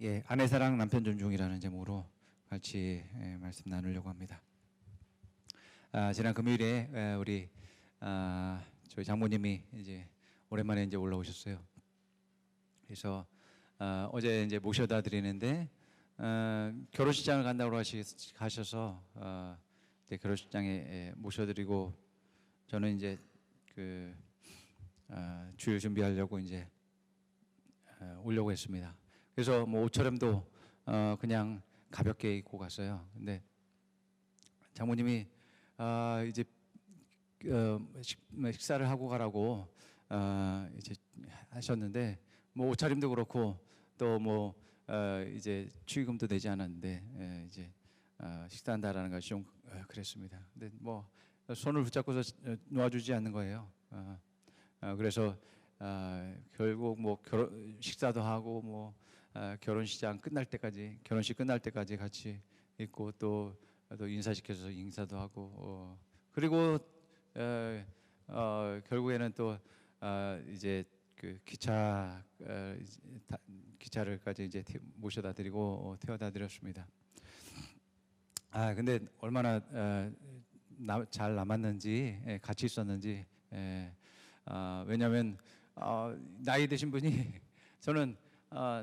예, 아내 사랑 남편 존중이라는 제목으로 같이 말씀 나누려고 합니다. 지난 금요일에 우리 저희 장모님이 이제 오랜만에 이제 올라오셨어요. 그래서 어제 이제 모셔다 드리는데 결혼식장을 간다고 가셔서 이제 결혼식장에 모셔드리고 저는 이제 그 주일 준비하려고 이제 오려고 했습니다. 그래서 뭐 옷차림도 그냥 가볍게 입고 갔어요. 근데 장모님이 이제 식사를 하고 가라고 이제 하셨는데 뭐 옷차림도 그렇고 또 뭐 이제 축의금도 내지 않았는데 이제 식사한다라는 것이 좀 그랬습니다. 근데 뭐 손을 붙잡고서 놓아주지 않는 거예요. 그래서 결국 뭐 식사도 하고 뭐 결혼식장 끝날 때까지 결혼식 끝날 때까지 같이 있고 또 인사시켜서 인사도 하고 그리고 결국에는 또 이제 그 기차를까지 이제 모셔다 드리고 태워다 드렸습니다. 근데 얼마나 잘 남았는지 같이 있었는지 왜냐하면 나이 드신 분이 저는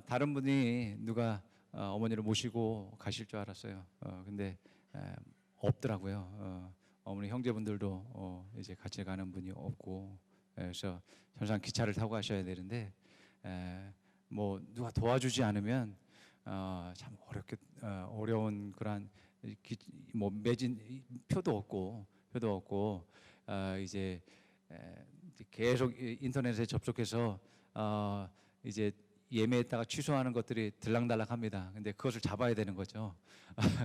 다른 분이 누가 어머니를 모시고 가실 줄 알았어요. 근데 없더라고요. 어머니 형제분들도 이제 같이 가는 분이 없고 그래서 항상 기차를 타고 가셔야 되는데 뭐 누가 도와주지 않으면 참 어려운 그런 뭐 매진 표도 없고 이제 계속 인터넷에 접속해서 이제 예매했다가 취소하는 것들이 들락날락합니다. 근데 그것을 잡아야 되는 거죠.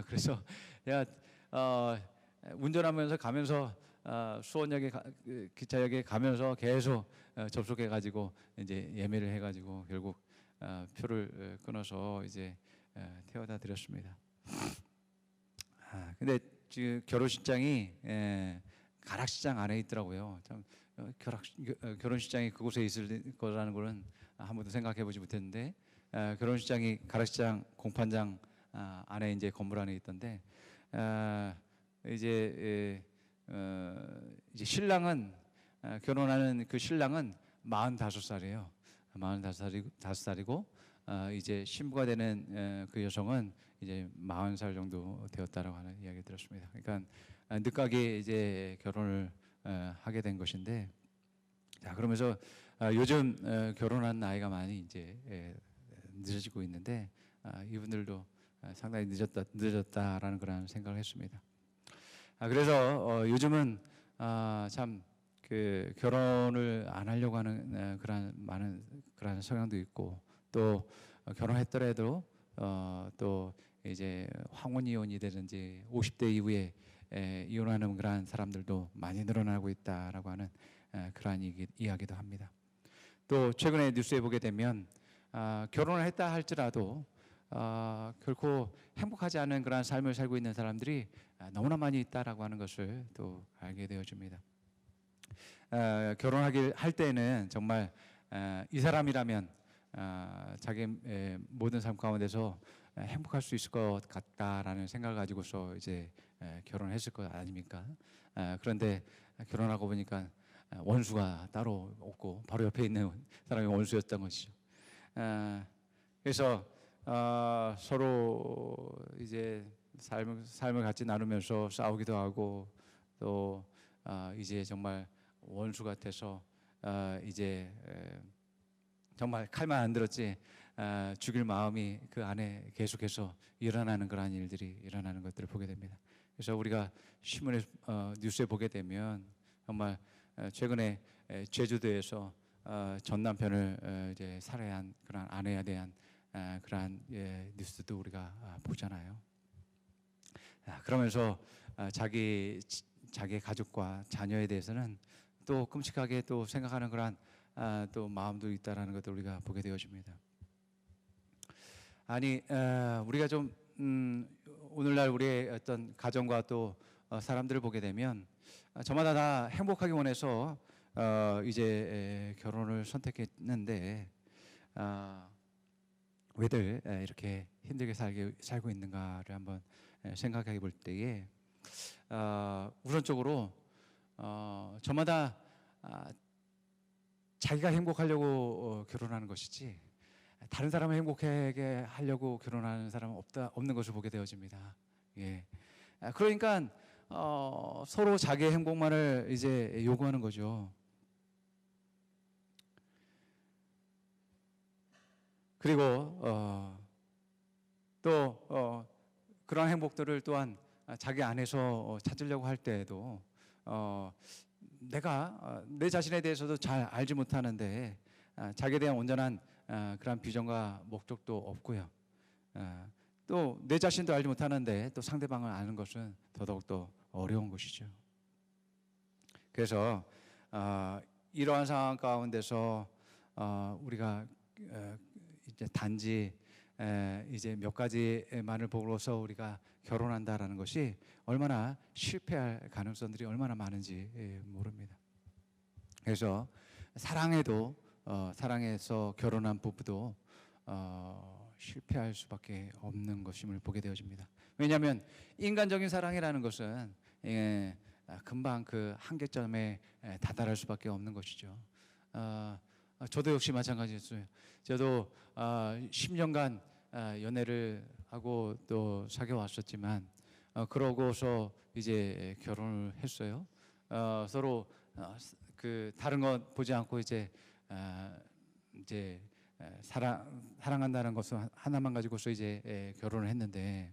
그래서 제가 운전하면서 가면서 수원역에 기차역에 가면서 계속 접속해가지고 이제 예매를 해가지고 결국 표를 끊어서 이제 태워다 드렸습니다. 근데 지금 결혼식장이 가락시장 안에 있더라고요. 참 결혼식장이 그곳에 있을 거라는 거는 한 번도 생각해 보지 못했는데 결혼식장이 가락시장 공판장 안에 이제 건물 안에 있던데 이제 신랑은 결혼하는 그 신랑은 45살이에요. 45살이고 이제 신부가 되는 그 여성은 이제 40살 정도 되었다라고 하는 이야기 들었습니다. 그러니까 늦가게 이제 결혼을 하게 된 것인데 자 그러면서 요즘 결혼한 나이가 많이 이제 늦어지고 있는데 이분들도 상당히 늦었다라는 그런 생각을 했습니다. 그래서 요즘은 참 그 결혼을 안 하려고 하는 그런 많은 그런 성향도 있고 또 결혼했더라도 또 이제 황혼 이혼이 되든지 50대 이후에 이혼하는 그러한 사람들도 많이 늘어나고 있다라고 하는 그러한 이야기도 합니다. 또 최근에 뉴스에 보게 되면 결혼을 했다 할지라도 결코 행복하지 않은 그러한 삶을 살고 있는 사람들이 너무나 많이 있다라고 하는 것을 또 알게 되어집니다. 결혼하길 할 때는 정말 이 사람이라면 자기 모든 삶 가운데서 행복할 수 있을 것 같다라는 생각을 가지고서 이제 결혼했을 것 아닙니까? 그런데 결혼하고 보니까 원수가 따로 없고 바로 옆에 있는 사람이 원수였던 것이죠. 그래서 서로 이제 삶을 같이 나누면서 싸우기도 하고 또 이제 정말 원수 같아서 이제 정말 칼만 안 들었지 죽일 마음이 그 안에 계속해서 일어나는 그러한 일들이 일어나는 것들을 보게 됩니다. 그래서 우리가 신문에 뉴스에 보게 되면 정말 최근에 제주도에서 전 남편을 이제 살해한 그런 아내에 대한 그러한 뉴스도 우리가 보잖아요. 그러면서 자기 가족과 자녀에 대해서는 또 끔찍하게 또 생각하는 그러한 또 마음도 있다라는 것도 우리가 보게 되어집니다. 아니 우리가 좀 오늘날 우리의 어떤 가정과 또 사람들을 보게 되면 저마다 다 행복하기 원해서 이제 결혼을 선택했는데 왜들 이렇게 힘들게 살고 있는가를 한번 생각해 볼 때에 우선적으로 저마다 자기가 행복하려고 결혼하는 것이지 다른 사람을 행복하게 하려고 결혼하는 사람은 없는 것을 보게 되어집니다. 예. 그러니까 서로 자기의 행복만을 이제 요구하는 거죠. 그리고 또 그런 행복들을 또한 자기 안에서 찾으려고 할 때에도 내가 내 자신에 대해서도 잘 알지 못하는데 자기에 대한 온전한 그런 비전과 목적도 없고요. 또 내 자신도 알지 못하는데 또 상대방을 아는 것은 더더욱더 어려운 것이죠. 그래서 이러한 상황 가운데서 우리가 이제 단지 이제 몇 가지만을 보고서 우리가 결혼한다라는 것이 얼마나 실패할 가능성들이 얼마나 많은지 모릅니다. 그래서 사랑해서 결혼한 부부도 실패할 수밖에 없는 것임을 보게 되어집니다. 왜냐하면 인간적인 사랑이라는 것은 금방 그 한계점에 다다를 수밖에 없는 것이죠. 저도 역시 마찬가지였어요. 저도 10년간 연애를 하고 또 사귀어 왔었지만 그러고서 이제 결혼을 했어요. 서로 그 다른 것 보지 않고 이제 사랑한다는 것을 하나만 가지고서 이제 결혼을 했는데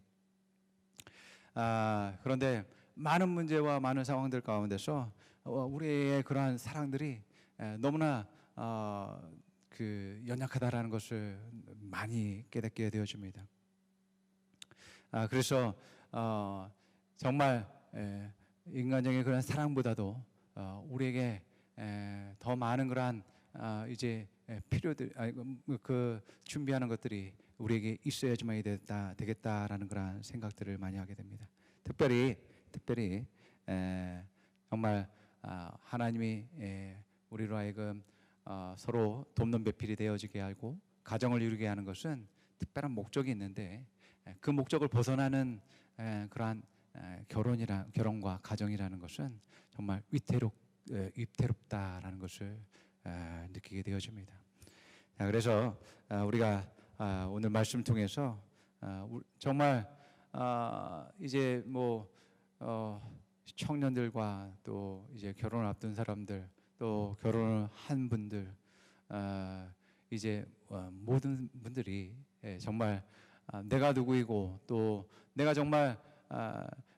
그런데 많은 문제와 많은 상황들 가운데서 우리의 그러한 사랑들이 너무나 그 연약하다라는 것을 많이 깨닫게 되어집니다. 그래서 정말 인간적인 그런 사랑보다도 우리에게 더 많은 그러한 이제 필요들 그 준비하는 것들이 우리에게 있어야지만 되겠다라는 그런 생각들을 많이 하게 됩니다. 특별히 정말 하나님이 우리로 하여금 서로 돕는 배필이 되어지게 하고 가정을 이루게 하는 것은 특별한 목적이 있는데 그 목적을 벗어나는 그러한 결혼과 가정이라는 것은 정말 위태롭다라는 것을 느끼게 되어집니다. 그래서 우리가 오늘 말씀 통해서 정말 이제 뭐 청년들과 또 이제 결혼을 앞둔 사람들 또 결혼을 한 분들 이제 모든 분들이 정말 내가 누구이고 또 내가 정말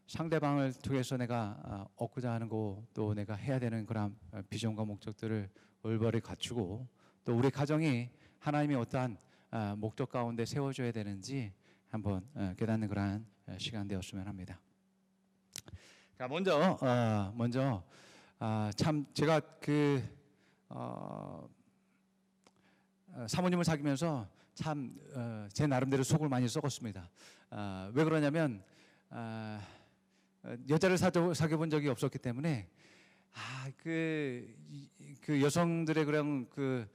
상대방을 통해서 내가 얻고자 하는 거 또 내가 해야 되는 그런 비전과 목적들을 올바르게 갖추고 또 우리 가정이 하나님의 어떠한 목적 가운데 세워줘야 되는지 한번 깨닫는 그러한 시간 되었으면 합니다. 자, 먼저 참 제가 그 사모님을 사귀면서 참 제 나름대로 속을 많이 썩었습니다. 왜 그러냐면 여자를 사귀어본 적이 없었기 때문에 그 여성들의 그런 그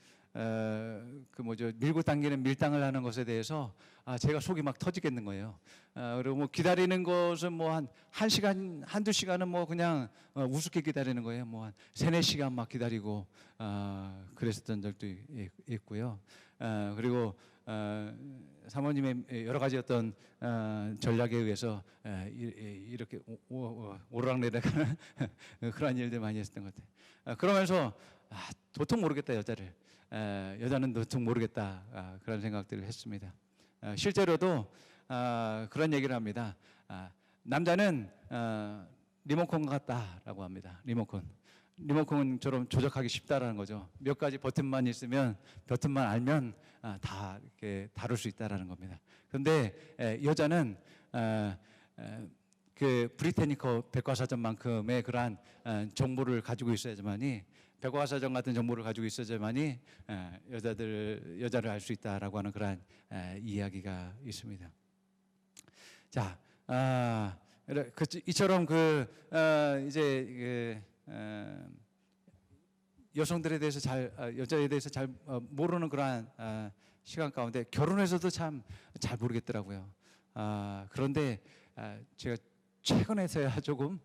뭐죠 밀고 당기는 밀당을 하는 것에 대해서 제가 속이 막 터지겠는 거예요. 그리고 뭐 기다리는 것은 뭐 한 시간 한두 시간은 뭐 그냥 우습게 기다리는 거예요. 뭐 한 3-4시간 막 기다리고 그랬었던 적도 있고요. 그리고 사모님의 여러 가지 어떤 전략에 의해서 이렇게 오르락내리락하는 그런 일들 많이 했었던 것 같아요. 그러면서 도통 모르겠다 여자는 도통 모르겠다 그런 생각들을 했습니다. 실제로도 그런 얘기를 합니다. 남자는 리모컨 같다라고 합니다. 리모컨처럼 조작하기 쉽다라는 거죠. 몇 가지 버튼만 있으면 버튼만 알면 다 이렇게 다룰 수 있다라는 겁니다. 그런데 여자는 그 브리테니커 백과사전만큼의 그러한 정보를 가지고 있어야지만이 백과사전 같은 정보를 가지고 있어야지만이 여자를 알 수 있다라고 하는 그러한 이야기가 있습니다. 자, 이처럼 이제 여성들에 대해서 여자에 대해서 잘 모르는 그러한 시간 가운데 결혼해서도 참 잘 모르겠더라고요. 그런데 제가 최근에서야 조금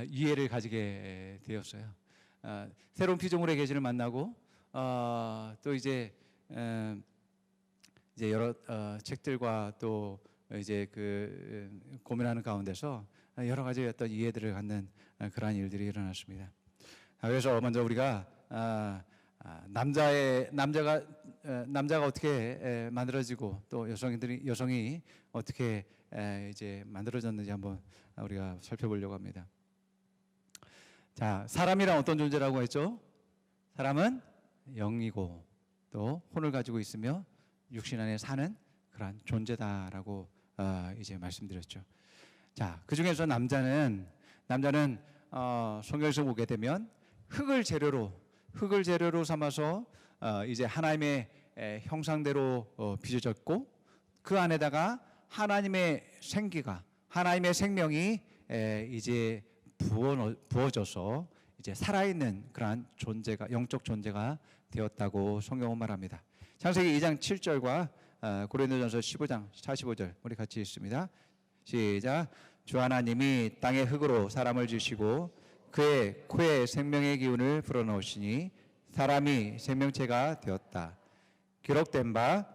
이해를 가지게 되었어요. 새로운 피조물의 계시를 만나고 또 이제 여러 책들과 또 이제 그 고민하는 가운데서 여러 가지 어떤 이해들을 갖는 그러한 일들이 일어났습니다. 그래서 먼저 우리가 남자가 어떻게 만들어지고 또 여성이 어떻게 이제 만들어졌는지 한번 우리가 살펴보려고 합니다. 자, 사람이란 어떤 존재라고 했죠? 사람은 영이고 또 혼을 가지고 있으며 육신 안에 사는 그러한 존재다라고 이제 말씀드렸죠. 자, 그 중에서 남자는 성경에서 보게 되면 흙을 재료로 삼아서 이제 하나님의 형상대로 빚어졌고 그 안에다가 하나님의 생기가 하나님의 생명이 이제 부어져서 이제 살아있는 그러한 존재가 영적 존재가 되었다고 성경은 말합니다. 창세기 2장 7절과 고린도전서 15장 45절 우리 같이 읽습니다. 시작. 주 하나님이 땅의 흙으로 사람을 지으시고 그의 코에 생명의 기운을 불어넣으시니 사람이 생명체가 되었다. 기록된 바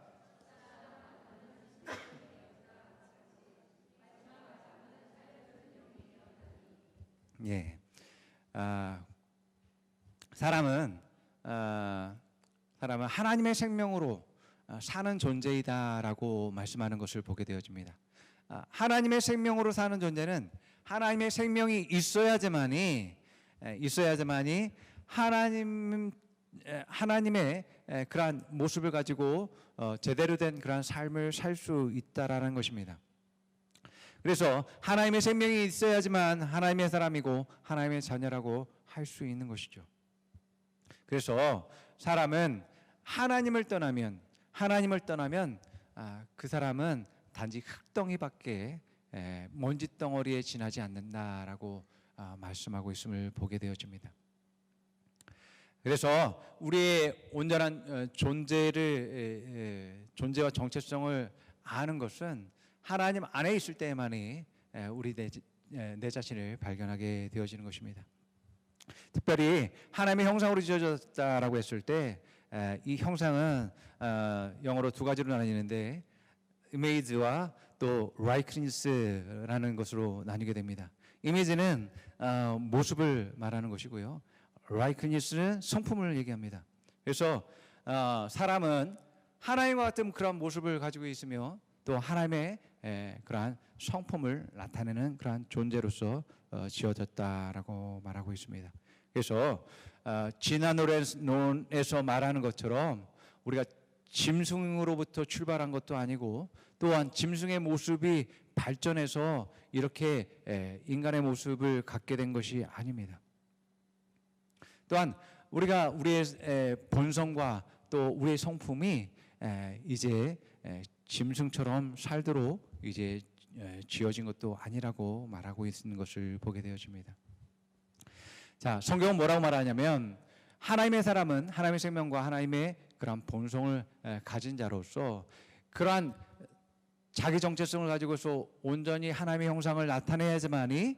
사람은 하나님의 생명으로 사는 존재이다라고 말씀하는 것을 보게 되어집니다. 하나님의 생명으로 사는 존재는 하나님의 생명이 있어야지만이 하나님의 그러한 모습을 가지고 제대로 된 그러한 삶을 살 수 있다라는 것입니다. 그래서 하나님의 생명이 있어야지만 하나님의 사람이고 하나님의 자녀라고 할 수 있는 것이죠. 그래서 사람은 하나님을 떠나면 그 사람은 단지 흙덩이밖에 먼지덩어리에 지나지 않는다라고 말씀하고 있음을 보게 되어집니다. 그래서 우리의 온전한 존재와 정체성을 아는 것은 하나님 안에 있을 때만이 우리 내 자신을 발견하게 되어지는 것입니다. 특별히 하나님의 형상으로 지어졌다라고 했을 때 이 형상은 영어로 두 가지로 나뉘는데 이미지와 또 라이크니스라는 것으로 나뉘게 됩니다. 이미지는 모습을 말하는 것이고요. 라이크니스는 성품을 얘기합니다. 그래서 사람은 하나님과 같은 그런 모습을 가지고 있으며 또 하나님의 그러한 성품을 나타내는 그러한 존재로서 지어졌다라고 말하고 있습니다. 그래서 진화론에서 말하는 것처럼 우리가 짐승으로부터 출발한 것도 아니고 또한 짐승의 모습이 발전해서 이렇게 인간의 모습을 갖게 된 것이 아닙니다. 또한 우리가 우리의 본성과 또 우리의 성품이 이제 짐승처럼 살도록 이제 지어진 것도 아니라고 말하고 있는 것을 보게 되어집니다. 자, 성경은 뭐라고 말하냐면 하나님의 사람은 하나님의 생명과 하나님의 그런 본성을 가진 자로서 그러한 자기 정체성을 가지고서 온전히 하나님의 형상을 나타내야지만이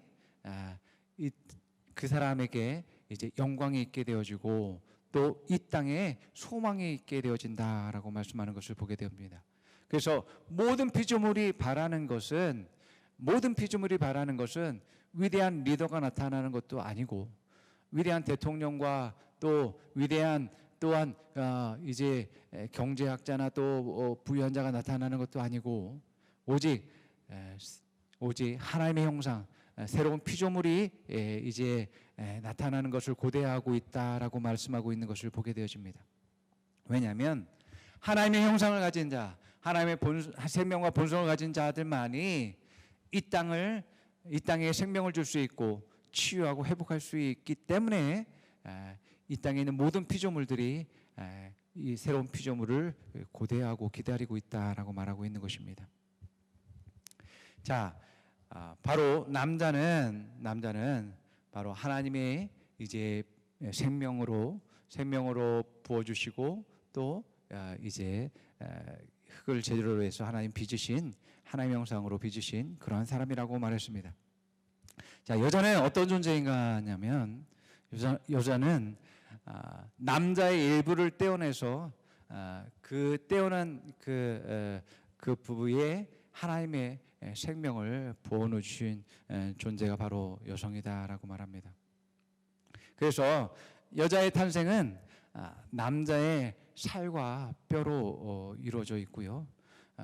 그 사람에게 이제 영광이 있게 되어지고 또 이 땅에 소망이 있게 되어진다라고 말씀하는 것을 보게 됩니다. 그래서 모든 피조물이 바라는 것은 위대한 리더가 나타나는 것도 아니고 위대한 대통령과 또 위대한 또한 이제 경제학자나 또 부유한 자가 나타나는 것도 아니고 오직 하나님의 형상 새로운 피조물이 이제 나타나는 것을 고대하고 있다라고 말씀하고 있는 것을 보게 되어집니다. 왜냐하면 하나님의 형상을 가진 자, 하나님의 생명과 본성을 가진 자들만이 이 땅에 생명을 줄 수 있고 치유하고 회복할 수 있기 때문에 이 땅에 있는 모든 피조물들이 이 새로운 피조물을 고대하고 기다리고 있다라고 말하고 있는 것입니다. 자, 바로 남자는 바로 하나님의 이제 생명으로 부어주시고 또 이제 흙을 재료로 해서 하나님 빚으신 하나님의 형상으로 빚으신 그러한 사람이라고 말했습니다. 자, 여자는 어떤 존재인가 하냐면 여자는 남자의 일부를 떼어내서 그 떼어난 그 부부의 하나님의 생명을 부어넣어 주신 존재가 바로 여성이다라고 말합니다. 그래서 여자의 탄생은 남자의 살과 뼈로 이루어져 있고요.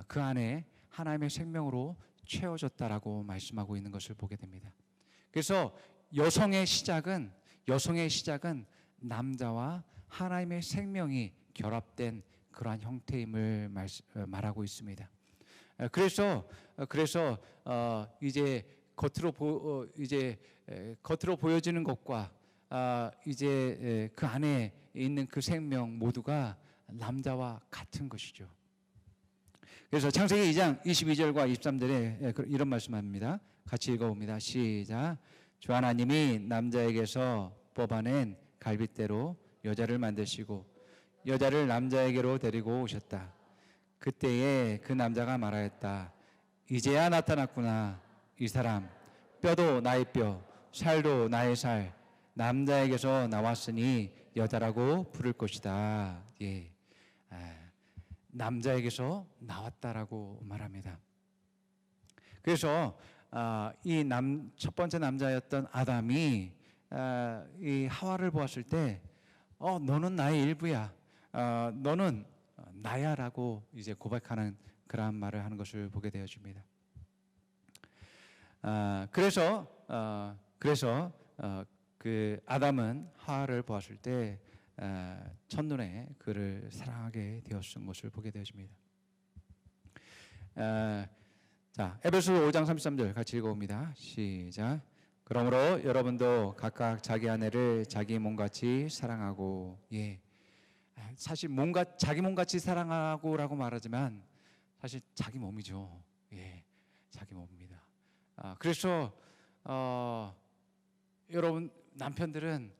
그 안에 하나님의 생명으로 채워졌다라고 말씀하고 있는 것을 보게 됩니다. 그래서 여성의 시작은 남자와 하나님의 생명이 결합된 그러한 형태임을 말하고 있습니다. 그래서 이제 겉으로 보여지는 것과 이제 그 안에 있는 그 생명 모두가 남자와 같은 것이죠. 그래서 창세기 2장 22절과 23절에 이런 말씀합니다. 같이 읽어봅니다. 시작. 주 하나님이 남자에게서 뽑아낸 갈빗대로 여자를 만드시고 여자를 남자에게로 데리고 오셨다. 그때에 그 남자가 말하였다. 이제야 나타났구나. 이 사람 뼈도 나의 뼈, 살도 나의 살. 남자에게서 나왔으니 여자라고 부를 것이다. 예, 남자에게서 나왔다라고 말합니다. 그래서 이 첫 번째 남자였던 아담이 이 하와를 보았을 때, 너는 나의 일부야, 너는 나야라고 이제 고백하는 그러한 말을 하는 것을 보게 되어집니다. 그래서 그 아담은 하와를 보았을 때 첫눈에 그를 사랑하게 되었던 것을 보게 되어집니다. 자, 에베소 5장 33절 같이 읽어봅니다. 시작. 그러므로 여러분도 각각 자기 아내를 자기 몸같이 사랑하고, 예, 사실 자기 몸같이 사랑하고라고 말하지만 사실 자기 몸이죠. 예, 자기 몸입니다. 그래서 여러분 남편들은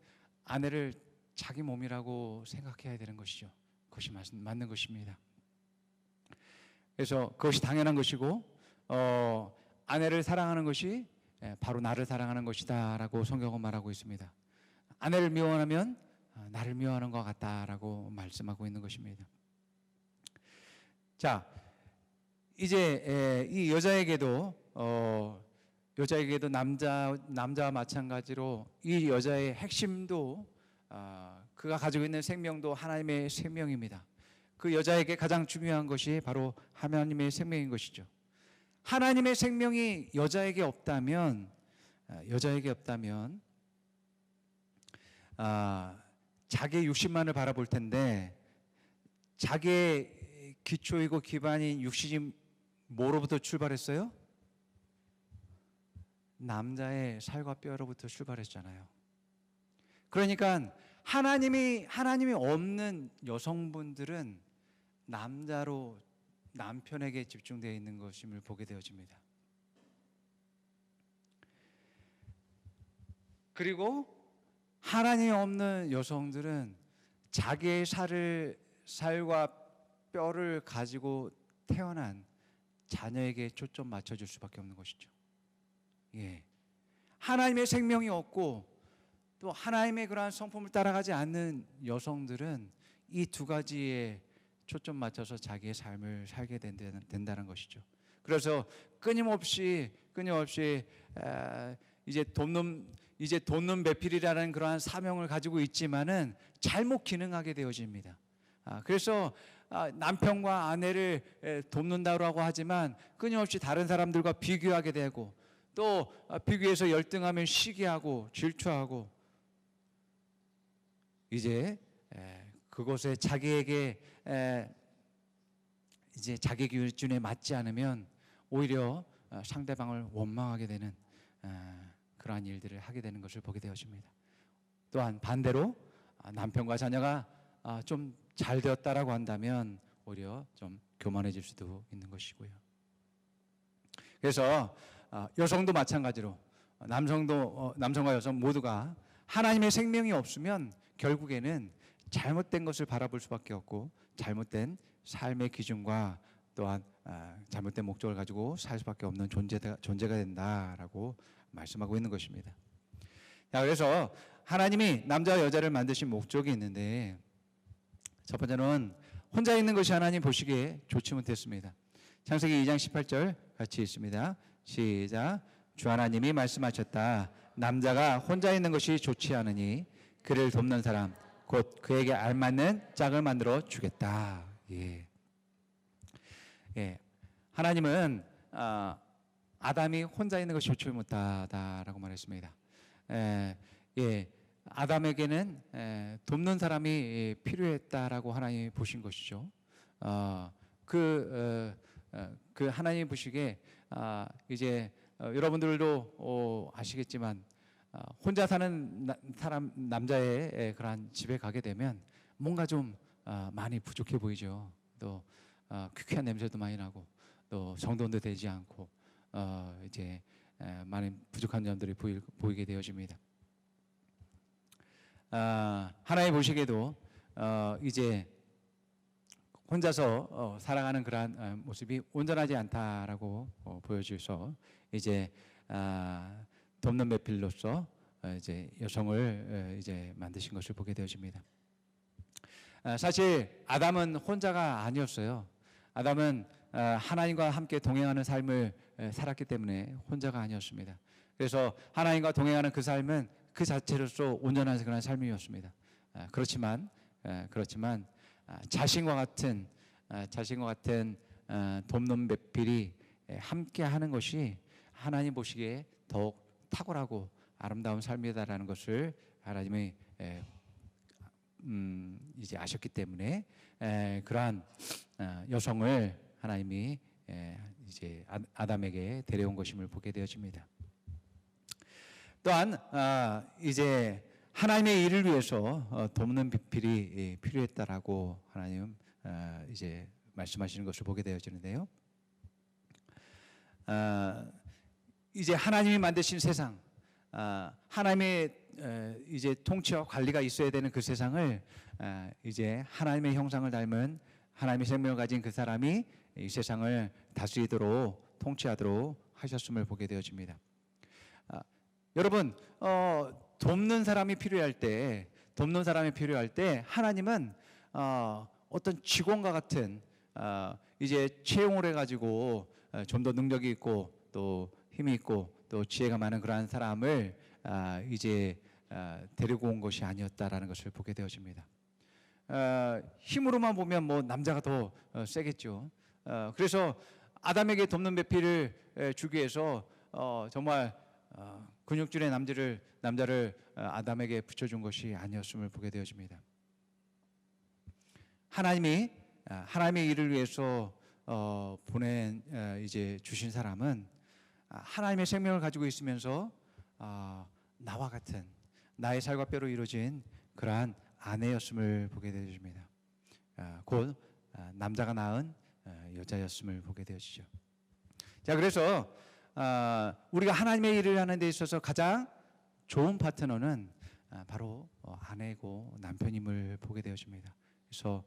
아내를 자기 몸이라고 생각해야 되는 것이죠. 그것이 맞는 것입니다. 그래서 그것이 당연한 것이고 아내를 사랑하는 것이 바로 나를 사랑하는 것이다라고 성경은 말하고 있습니다. 아내를 미워하면 나를 미워하는 것 같다라고 말씀하고 있는 것입니다. 자, 이제 이 여자에게도 남자와 마찬가지로 이 여자의 핵심도 그가 가지고 있는 생명도 하나님의 생명입니다. 그 여자에게 가장 중요한 것이 바로 하나님의 생명인 것이죠. 하나님의 생명이 여자에게 없다면 자기의 육신만을 바라볼 텐데 자기의 기초이고 기반인 육신이 뭐로부터 출발했어요? 남자의 살과 뼈로부터 출발했잖아요. 그러니까 하나님이 없는 여성분들은 남편에게 집중되어 있는 것임을 보게 되어집니다. 그리고 하나님이 없는 여성들은 자기의 살과 뼈를 가지고 태어난 자녀에게 초점 맞춰줄 수밖에 없는 것이죠. 예, 하나님의 생명이 없고 또 하나님의 그러한 성품을 따라가지 않는 여성들은 이 두 가지에 초점 맞춰서 자기의 삶을 살게 된다는 것이죠. 그래서 끊임없이 이제 돕는 배필이라는 그러한 사명을 가지고 있지만은 잘못 기능하게 되어집니다. 그래서 남편과 아내를 돕는다고 하지만 끊임없이 다른 사람들과 비교하게 되고 또 비교해서 열등하면 시기하고 질투하고 이제 그곳에 자기에게 이제 자기 기준에 맞지 않으면 오히려 상대방을 원망하게 되는 그러한 일들을 하게 되는 것을 보게 되어집니다. 또한 반대로 남편과 자녀가 좀 잘 되었다라고 한다면 오히려 좀 교만해질 수도 있는 것이고요. 그래서 여성도 마찬가지로 남성과 여성 모두가 하나님의 생명이 없으면 결국에는 잘못된 것을 바라볼 수밖에 없고 잘못된 삶의 기준과 또한 잘못된 목적을 가지고 살 수밖에 없는 존재가 된다라고 말씀하고 있는 것입니다. 자, 그래서 하나님이 남자와 여자를 만드신 목적이 있는데 첫 번째는 혼자 있는 것이 하나님 보시기에 좋지 못했습니다. 창세기 2장 18절 같이 읽습니다. 시작. 주 하나님이 말씀하셨다. 남자가 혼자 있는 것이 좋지 않으니 그를 돕는 사람 곧 그에게 알맞는 짝을 만들어 주겠다. 예. 하나님은 아담이 혼자 있는 것이 좋지 못하다라고 말했습니다. 아담에게는 돕는 사람이 필요했다라고 하나님이 보신 것이죠. 그 하나님이 보시기에 이제 여러분들도 아시겠지만 혼자 사는 사람 남자의 그러한 집에 가게 되면 뭔가 좀 많이 부족해 보이죠. 또 퀴퀴한 냄새도 많이 나고 또 정돈도 되지 않고 이제 많이 부족한 점들이 보이게 되어집니다. 하나님 보시기에도 이제 혼자서 살아가는 그러한 모습이 온전하지 않다라고 보여줘서 이제 돕는 배필로서 이제 여성을 이제 만드신 것을 보게 되어집니다. 사실 아담은 혼자가 아니었어요. 아담은 하나님과 함께 동행하는 삶을 살았기 때문에 혼자가 아니었습니다. 그래서 하나님과 동행하는 그 삶은 그 자체로서 온전한 그런 삶이었습니다. 그렇지만 자신과 같은 돕는 배필이 함께하는 것이 하나님 보시기에 더욱 탁월하고 아름다운 삶이다라는 것을 하나님이 이제 아셨기 때문에 그러한 여성을 하나님이 이제 아담에게 데려온 것임을 보게 되어집니다. 또한 이제 하나님의 일을 위해서 돕는 배필이 필요했다라고 하나님 이제 말씀하시는 것을 보게 되어지는데요. 이제 하나님이 만드신 세상, 하나님의 이제 통치와 관리가 있어야 되는 그 세상을 이제 하나님의 형상을 닮은 하나님의 생명을 가진 그 사람이 이 세상을 다스리도록 통치하도록 하셨음을 보게 되어집니다. 여러분, 돕는 사람이 필요할 때 하나님은 어떤 직원과 같은 이제 채용을 해가지고 좀 더 능력이 있고 또 힘이 있고 또 지혜가 많은 그러한 사람을 이제 데리고 온 것이 아니었다라는 것을 보게 되어집니다. 힘으로만 보면 뭐 남자가 더 세겠죠. 그래서 아담에게 돕는 배필을 주기 위해서 정말 근육질의 남자를 아담에게 붙여준 것이 아니었음을 보게 되어집니다. 하나님이 하나님의 일을 위해서 보낸 이제 주신 사람은 하나님의 생명을 가지고 있으면서 나와 같은 나의 살과 뼈로 이루어진 그러한 아내였음을 보게 되어집니다. 곧 남자가 낳은 여자였음을 보게 되어지죠. 자, 그래서 우리가 하나님의 일을 하는 데 있어서 가장 좋은 파트너는 바로 아내고 남편임을 보게 되어집니다. 그래서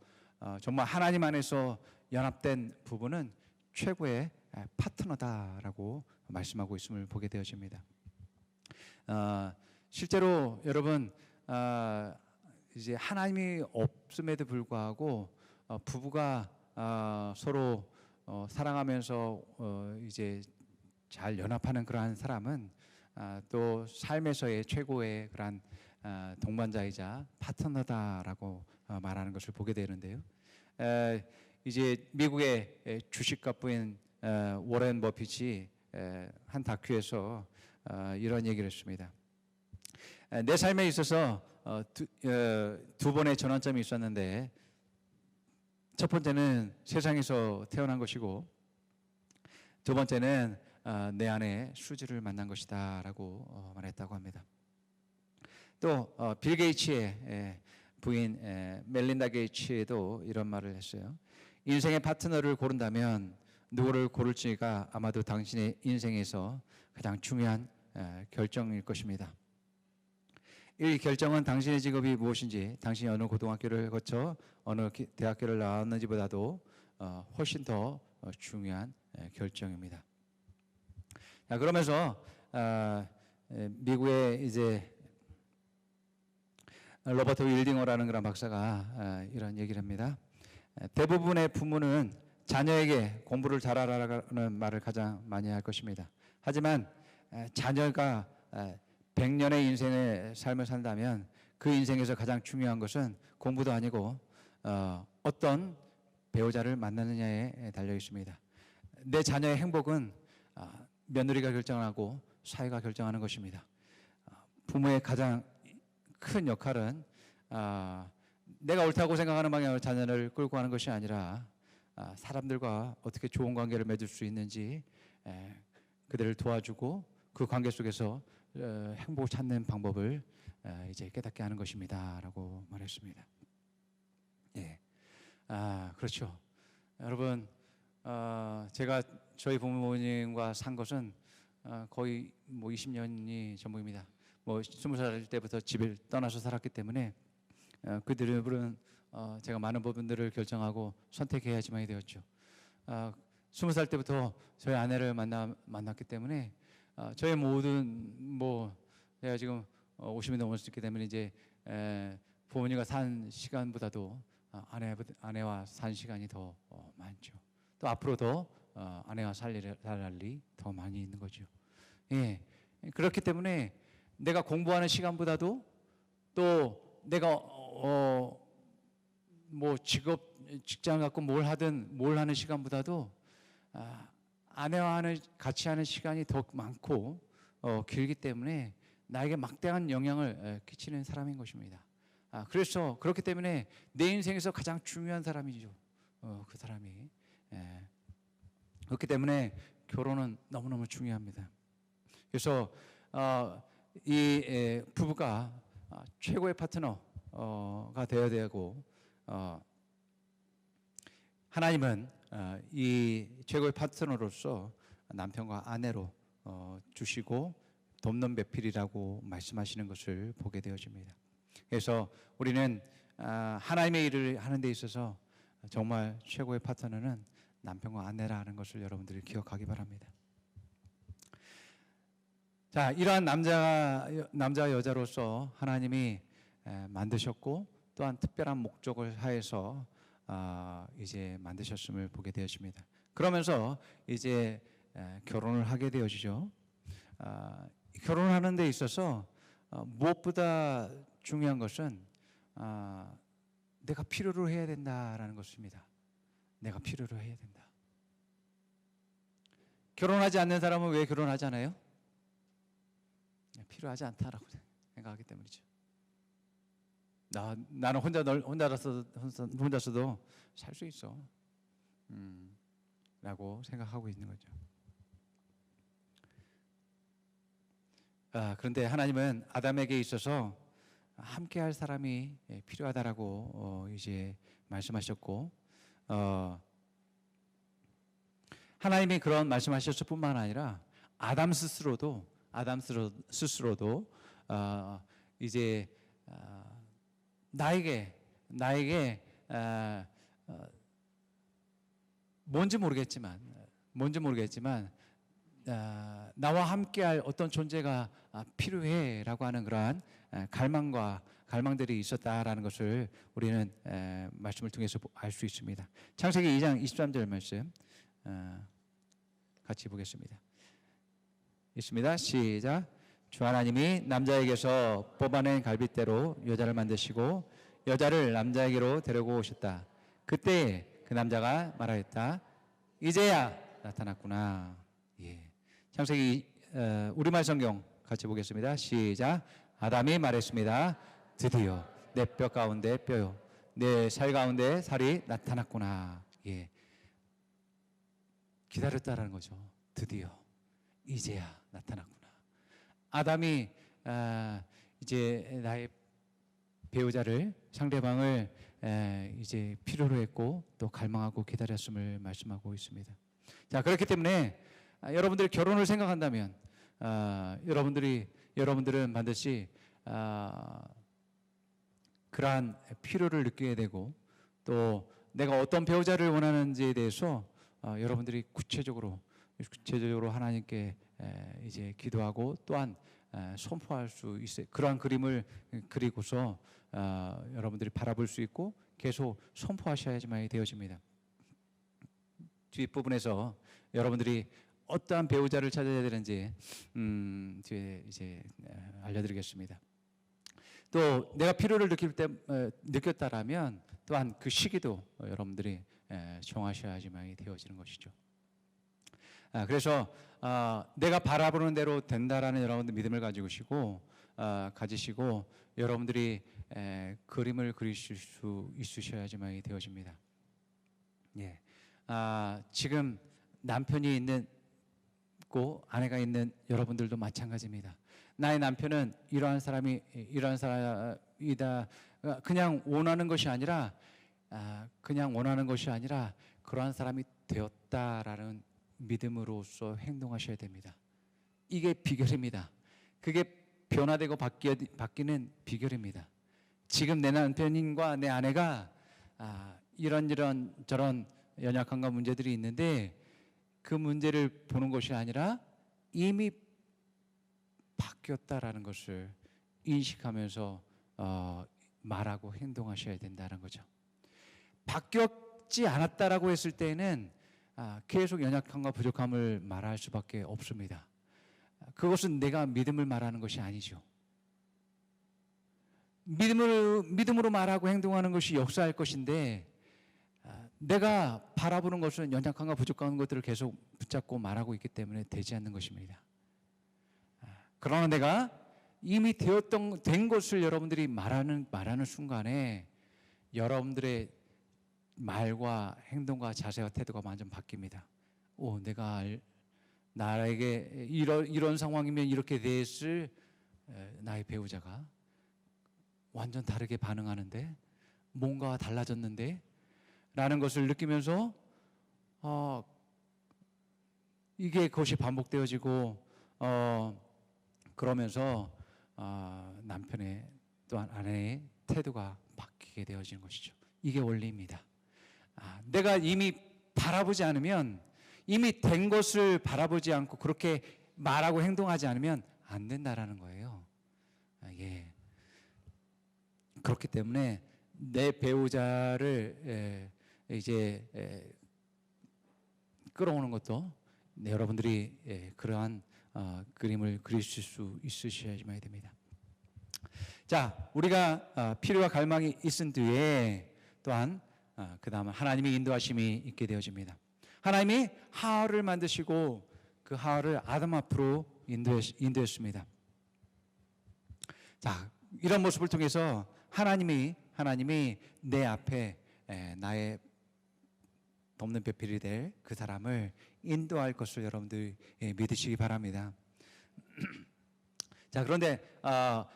정말 하나님 안에서 연합된 부부는 최고의 파트너다라고 말씀하고 있음을 보게 되어집니다. 실제로 여러분 이제 하나님이 없음에도 불구하고 부부가 서로 사랑하면서 이제 잘 연합하는 그러한 사람은 또 삶에서의 최고의 그러한 동반자이자 파트너다라고 말하는 것을 보게 되는데요. 이제 미국의 주식가부인 워렌 버핏이 한 다큐에서 이런 얘기를 했습니다. 내 삶에 있어서 두 번의 전환점이 있었는데 첫 번째는 세상에서 태어난 것이고 두 번째는 내 안에 수지를 만난 것이다 라고 말했다고 합니다. 또 빌 게이츠의 부인 멜린다 게이츠도 이런 말을 했어요. 인생의 파트너를 고른다면 누구를 고를지가 아마도 당신의 인생에서 가장 중요한 결정일 것입니다. 이 결정은 당신의 직업이 무엇인지, 당신이 어느 고등학교를 거쳐 어느 대학교를 나왔는지보다도 훨씬 더 중요한 결정입니다. 자, 그러면서 미국의 이제 로버트 윌딩어라는 그런 박사가 이런 얘기를 합니다. 대부분의 부모는 자녀에게 공부를 잘하라는 말을 가장 많이 할 것입니다. 하지만 자녀가 100년의 인생의 삶을 산다면 그 인생에서 가장 중요한 것은 공부도 아니고 어떤 배우자를 만나느냐에 달려 있습니다. 내 자녀의 행복은 며느리가 결정하고 사회가 결정하는 것입니다. 부모의 가장 큰 역할은 내가 옳다고 생각하는 방향으로 자녀를 끌고 가는 것이 아니라 사람들과 어떻게 좋은 관계를 맺을 수 있는지 그들을 도와주고 그 관계 속에서 행복을 찾는 방법을 이제 깨닫게 하는 것입니다라고 말했습니다. 예, 그렇죠. 여러분, 제가 저희 부모님과 산 것은 거의 뭐 20년이 전부입니다. 뭐 20살 때부터 집을 떠나서 살았기 때문에 그들은 제가 많은 부분들을 결정하고 선택해야지만이 되었죠. 20살 때부터 저희 아내를 만났기 때문에 저의 모든 뭐 제가 지금 50이 넘었기 때문에 이제 부모님과 산 시간보다도 아내와 산 시간이 더 많죠. 또 앞으로도 아내와 살 날이 더 많이 있는 거죠. 예, 그렇기 때문에 내가 공부하는 시간보다도 또 내가 뭐 직장 갖고 뭘 하는 시간보다도 아내와 같이 하는 시간이 더 많고 길기 때문에 나에게 막대한 영향을 끼치는 사람인 것입니다. 그래서 그렇기 때문에 내 인생에서 가장 중요한 사람이죠. 그 사람이. 그렇기 때문에 결혼은 너무너무 중요합니다. 그래서 이 부부가 최고의 파트너가 되어야 되고 하나님은 이 최고의 파트너로서 남편과 아내로 주시고 돕는 배필이라고 말씀하시는 것을 보게 되어집니다. 그래서 우리는 하나님의 일을 하는 데 있어서 정말 최고의 파트너는 남편과 아내라는 것을 여러분들이 기억하기 바랍니다. 자, 이러한 남자와 여자로서 하나님이 만드셨고 또한 특별한 목적을 하여서 이제 만드셨음을 보게 되어집니다. 그러면서 이제 결혼을 하게 되어지죠. 결혼하는 데 있어서 무엇보다 중요한 것은 내가 필요로 해야 된다라는 것입니다. 내가 필요로 해야 된다. 결혼하지 않는 사람은 왜 결혼하잖아요? 필요하지 않다라고 생각하기 때문이죠. 나는 혼자서도 살 수 있어. 라고 생각하고 있는 거죠. 그런데 하나님은 아담에게 있어서 함께할 사람이 필요하다라고 이제 말씀하셨고, 하나님이 그런 말씀하셨을 뿐만 아니라 아담 스스로도 이제 나에게 뭔지 모르겠지만 나와 함께할 어떤 존재가 필요해라고 하는 그러한 갈망들이 있었다라는 것을 우리는 말씀을 통해서 알 수 있습니다. 창세기 2장 23절 말씀 같이 보겠습니다. 있습니다. 시작. 주 하나님이 남자에게서 뽑아낸 갈빗대로 여자를 만드시고 여자를 남자에게로 데리고 오셨다. 그때 그 남자가 말하였다. 이제야 나타났구나. 예. 창세기 우리말 성경 같이 보겠습니다. 시작. 아담이 말했습니다. 드디어 내 뼈 가운데 뼈요, 내 살 가운데 살이 나타났구나. 예. 기다렸다라는 거죠. 드디어 이제야 나타났구나. 아담이 이제 나의 배우자를, 상대방을 이제 필요로 했고 또 갈망하고 기다렸음을 말씀하고 있습니다. 자, 그렇기 때문에 여러분들이 결혼을 생각한다면 여러분들은 반드시 그러한 필요를 느끼게 되고 또 내가 어떤 배우자를 원하는지에 대해서 여러분들이 구체적으로 하나님께 이제 기도하고 또한 선포할 수 있어요. 그러한 그림을 그리고서 여러분들이 바라볼 수 있고 계속 선포하셔야지만 되어집니다. 뒷부분에서 여러분들이 어떠한 배우자를 찾아야 되는지 이제 알려드리겠습니다. 또 내가 필요를 느꼈다라면 또한 그 시기도 여러분들이 정하셔야지만 되어지는 것이죠. 그래서 내가 바라보는 대로 된다라는 여러분들 믿음을 가지시고 여러분들이 그림을 그리실 수 있으셔야지만 되어집니다. 예. 지금 남편이 있고 아내가 있는 여러분들도 마찬가지입니다. 나의 남편은 이러한 사람이다. 그냥 원하는 것이 아니라 그러한 사람이 되었다라는 믿음으로써 행동하셔야 됩니다. 이게 비결입니다. 그게 변화되고 바뀌는 비결입니다. 지금 내 남편과 내 아내가 이런 저런 연약함과 문제들이 있는데 그 문제를 보는 것이 아니라 이미 바뀌었다라는 것을 인식하면서 말하고 행동하셔야 된다는 거죠. 바뀌었지 않았다라고 했을 때는 계속 연약함과 부족함을 말할 수밖에 없습니다. 그것은 내가 믿음을 말하는 것이 아니죠. 믿음으로 말하고 행동하는 것이 역사할 것인데 내가 바라보는 것은 연약함과 부족한 것들을 계속 붙잡고 말하고 있기 때문에 되지 않는 것입니다. 그러나 내가 이미 된 것을 여러분들이 말하는 순간에 여러분들의 말과 행동과 자세와 태도가 완전 바뀝니다. 내가 나에게 이런 상황이면 이렇게 됐을 나의 배우자가 완전 다르게 반응하는데 뭔가 달라졌는데 라는 것을 느끼면서 그것이 반복되어지고 그러면서 남편의 또한 아내의 태도가 바뀌게 되어지는 것이죠. 이게 원리입니다. 내가 이미 바라보지 않으면 이미 된 것을 바라보지 않고 그렇게 말하고 행동하지 않으면 안 된다라는 거예요. 그렇기 때문에 내 배우자를 이제 끌어오는 것도 여러분들이 그러한 그림을 그리실 수 있으셔야지만 됩니다. 자, 우리가 필요와 갈망이 있은 뒤에 또한 그 다음은 하나님의 인도하심이 있게 되어집니다. 하나님이 하와를 만드시고 그 하와를 아담 앞으로 인도했습니다. 자, 이런 모습을 통해서 하나님이 내 앞에 나의 돕는 배필이 될 그 사람을 인도할 것을 여러분들 믿으시기 바랍니다. 자, 그런데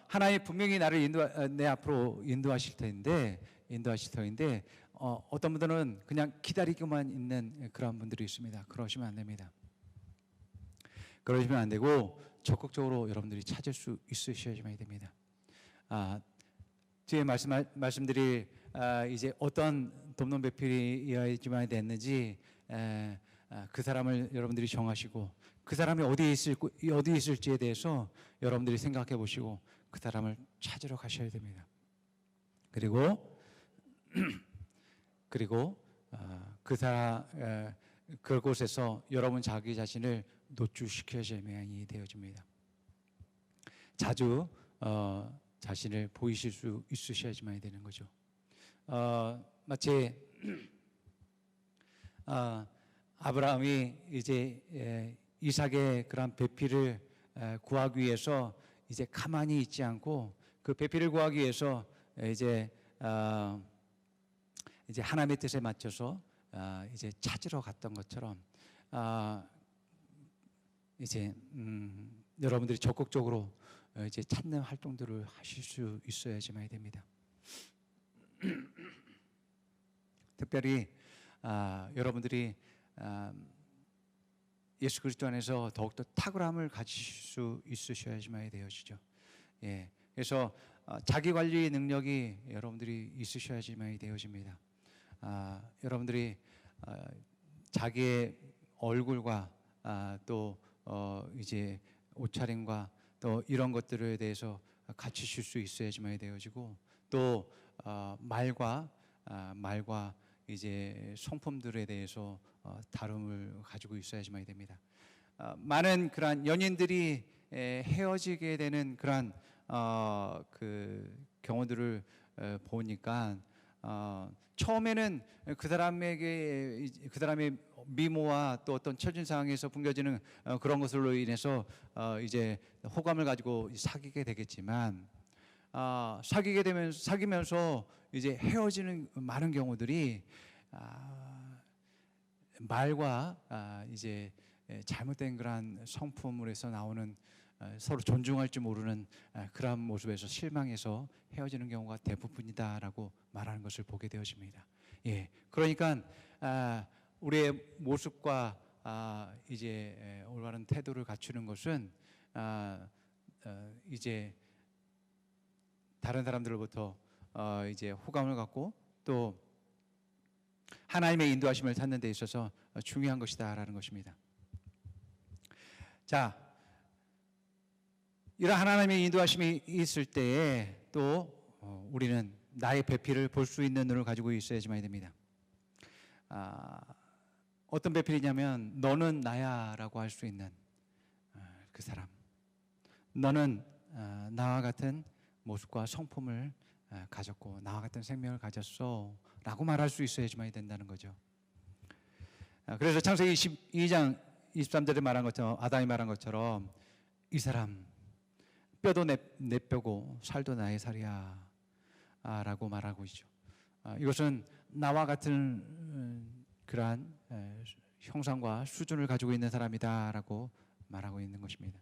하나님 분명히 나를 내 앞으로 인도하실 터인데 어떤 분들은 그냥 기다리고만 있는 그런 분들이 있습니다. 그러시면 안 됩니다. 그러시면 안 되고 적극적으로 여러분들이 찾을 수 있으셔야지만 됩니다. 뒤에 말씀드릴 이제 어떤 돕는 배필이어야지만 됐는지 그 사람을 여러분들이 정하시고 그 사람이 어디 있을지에 대해서 여러분들이 생각해 보시고 그 사람을 찾으러 가셔야 됩니다. 그리고 그곳에서 여러분 자기 자신을 노출시켜야만 되어집니다. 자주 자신을 보이실 수 있으셔야지만 되는 거죠. 마치 아브라함이 이제 이삭의 그런 배필을 구하기 위해서 이제 가만히 있지 않고 그 배필을 구하기 위해서 이제 하나님의 뜻에 맞춰서 이제 찾으러 갔던 것처럼 이제 여러분들이 적극적으로 이제 찾는 활동들을 하실 수 있어야지만 됩니다. 특별히 여러분들이 예수 그리스도 안에서 더욱더 탁월함을 가지실 수 있으셔야지만 되어지죠. 그래서 자기 관리 능력이 여러분들이 있으셔야지만이 되어집니다. 여러분들이 자기의 얼굴과 또 이제 옷차림과 또 이런 것들에 대해서 갖추실 수 있어야지만이 되어지고, 또 말과 이제 성품들에 대해서 다름을 가지고 있어야지만이 됩니다. 많은 그러한 연인들이 헤어지게 되는 그러한 그 경우들을 보니까 처음에는 그 사람의 미모와 또 어떤 처진 상황에서 풍겨지는 그런 것으로 인해서 이제 호감을 가지고 사귀게 되겠지만, 사귀면서 이제 헤어지는 많은 경우들이 말과 이제 잘못된 그러한 성품으로서 나오는 서로 존중할 줄 모르는 그러한 모습에서 실망해서 헤어지는 경우가 대부분이다라고 말하는 것을 보게 되어집니다. 예, 그러니까 우리의 모습과 이제 올바른 태도를 갖추는 것은 이제 다른 사람들로부터 이제 호감을 갖고 또 하나님의 인도하심을 찾는 데 있어서 중요한 것이다라는 것입니다. 자, 이런 하나님의 인도하심이 있을 때에 또 우리는 나의 배필을 볼 수 있는 눈을 가지고 있어야지만 됩니다. 어떤 배필이냐면 너는 나야라고 할 수 있는 그 사람, 너는 나와 같은 모습과 성품을 가졌고 나와 같은 생명을 가졌어 라고 말할 수 있어야지만 된다는 거죠. 그래서 창세기 22장 23절에 말한 것처럼, 아담이 말한 것처럼 이 사람 뼈도 내 뼈고 살도 나의 살이야 라고 말하고 있죠. 이것은 나와 같은 그러한 형상과 수준을 가지고 있는 사람이다 라고 말하고 있는 것입니다.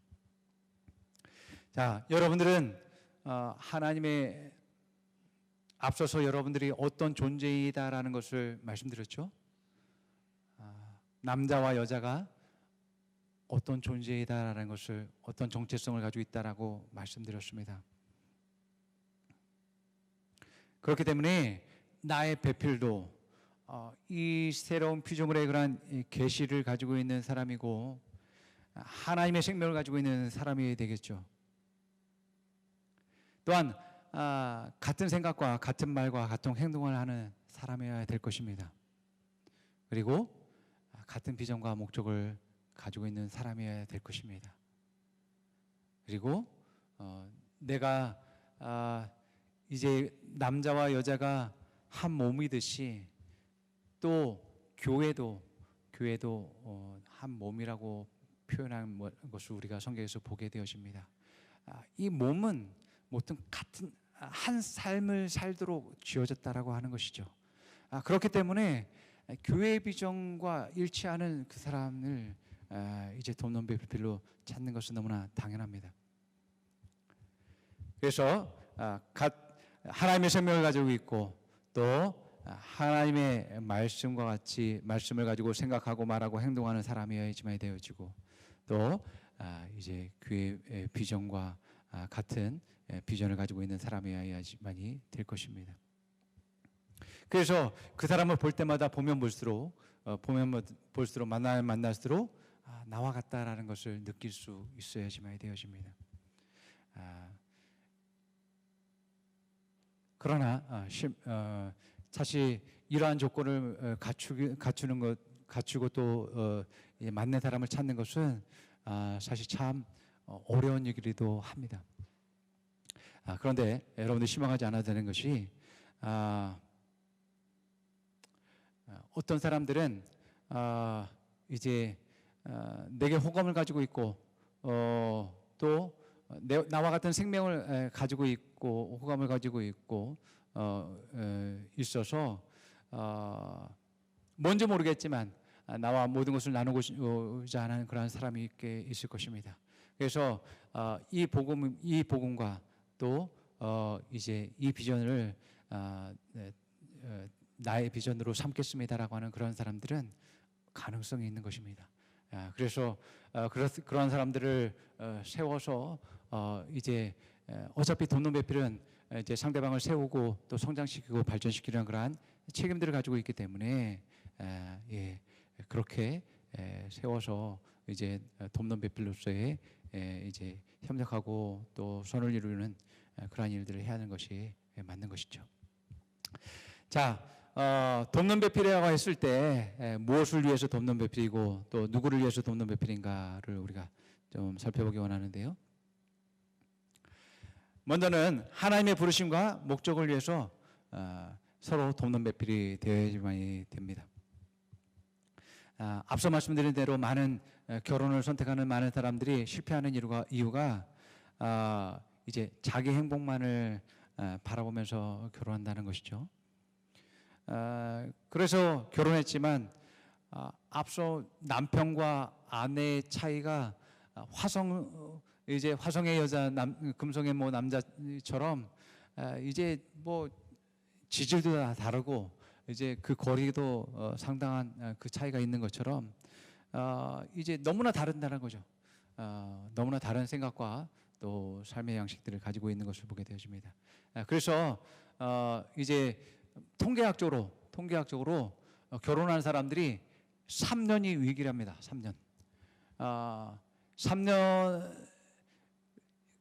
자, 여러분들은 하나님의 앞서서 여러분들이 어떤 존재이다라는 것을 말씀드렸죠. 남자와 여자가 어떤 존재이다라는 것을, 어떤 정체성을 가지고 있다라고 말씀드렸습니다. 그렇기 때문에 나의 배필도 이 새로운 피조물의 그러한 계시를 가지고 있는 사람이고 하나님의 생명을 가지고 있는 사람이 되겠죠. 또한 같은 생각과 같은 말과 같은 행동을 하는 사람이어야 될 것입니다. 그리고 같은 비전과 목적을 가지고 있는 사람이어야 될 것입니다. 그리고 내가 이제 남자와 여자가 한 몸이듯이 또 교회도 한 몸이라고 표현한 것을 우리가 성경에서 보게 되어집니다. 이 몸은 모든 같은 한 삶을 살도록 지어졌다라고 하는 것이죠. 그렇기 때문에 교회의 비전과 일치하는 그 사람을 이제 돕는 배필로 찾는 것은 너무나 당연합니다. 그래서 하나님의 생명을 가지고 있고 또 하나님의 말씀과 같이 말씀을 가지고 생각하고 말하고 행동하는 사람이어야지만 되어지고 또 이제 교회의 비전과 같은 비전을 가지고 있는 사람이어야지만이 될 것입니다. 그래서 그 사람을 볼 때마다 보면 볼수록 만나면 만날수록 나와 같다라는 것을 느낄 수 있어야지만 되어집니다. 그러나 사실 이러한 조건을 갖추고 또 맞는 사람을 찾는 것은 사실 참 어려운 일이기도 합니다. 그런데 여러분들 실망하지 않아도 되는 것이 어떤 사람들은 이제 내게 호감을 가지고 있고 또 나와 같은 생명을 가지고 있고 호감을 가지고 있고 있어서 뭔지 모르겠지만 나와 모든 것을 나누고자 하는 그런 사람이 있을 것입니다. 그래서 이 복음과 또 이제 이 비전을 나의 비전으로 삼겠습니다라고 하는 그런 사람들은 가능성이 있는 것입니다. 그래서 그런 사람들을 세워서 이제 어차피 돕는 이제 상대방을 세우고 또 성장시키고 발전시키려는 그러한 책임들을 가지고 있기 때문에 예, 그렇게 세워서 이제 돕는 배필로서의 이제 협력하고 또 선을 이루는 그러한 일들을 해야 하는 것이 맞는 것이죠. 자, 돕는 배필이라고 했을 때 무엇을 위해서 돕는 배필이고 또 누구를 위해서 돕는 배필인가를 우리가 좀 살펴보기 원하는데요. 먼저는 하나님의 부르심과 목적을 위해서 서로 돕는 배필이 되어야지만이 됩니다. 앞서 말씀드린 대로 많은 결혼을 선택하는 많은 사람들이 실패하는 이유가 이제 자기 행복만을 바라보면서 결혼한다는 것이죠. 그래서 결혼했지만 앞서 남편과 아내의 차이가 화성의 여자, 금성의 뭐 남자처럼 이제 뭐 지질도 다 다르고 이제 그 거리도 상당한 그 차이가 있는 것처럼 이제 너무나 다른다는 거죠. 너무나 다른 생각과 또 삶의 양식들을 가지고 있는 것을 보게 되어집니다. 그래서 이제 통계학적으로 결혼한 사람들이 3년이 위기랍니다. 3년. 3년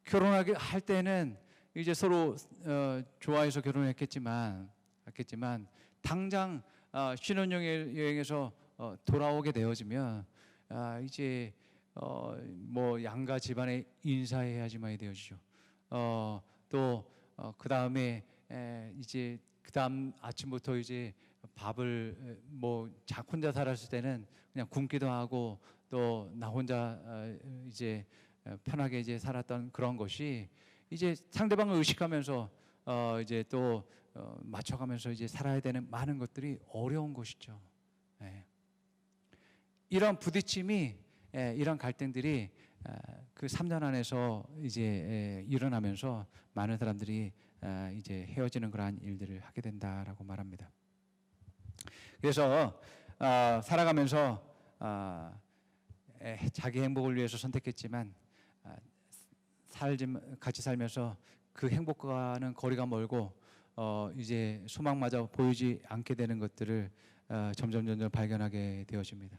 결혼하게 할 때는 이제 서로 좋아해서 결혼했겠지만 당장 신혼여행에서 돌아오게 되어지면 이제 뭐 양가 집안에 인사해야지만 되어지죠. 또 그 다음에 이제 그 다음 아침부터 이제 밥을 뭐 혼자 살았을 때는 그냥 굶기도 하고 또 나 혼자 이제 편하게 이제 살았던 그런 것이 이제 상대방을 의식하면서 이제 또 맞춰가면서 이제 살아야 되는 많은 것들이 어려운 것이죠. 이런 부딪힘이 이런 갈등들이 그 3년 안에서 이제 일어나면서 많은 사람들이 이제 헤어지는 그러한 일들을 하게 된다라고 말합니다. 그래서 살아가면서 자기 행복을 위해서 선택했지만 같이 살면서 그 행복과는 거리가 멀고 이제 소망마저 보이지 않게 되는 것들을 점점 발견하게 되어집니다.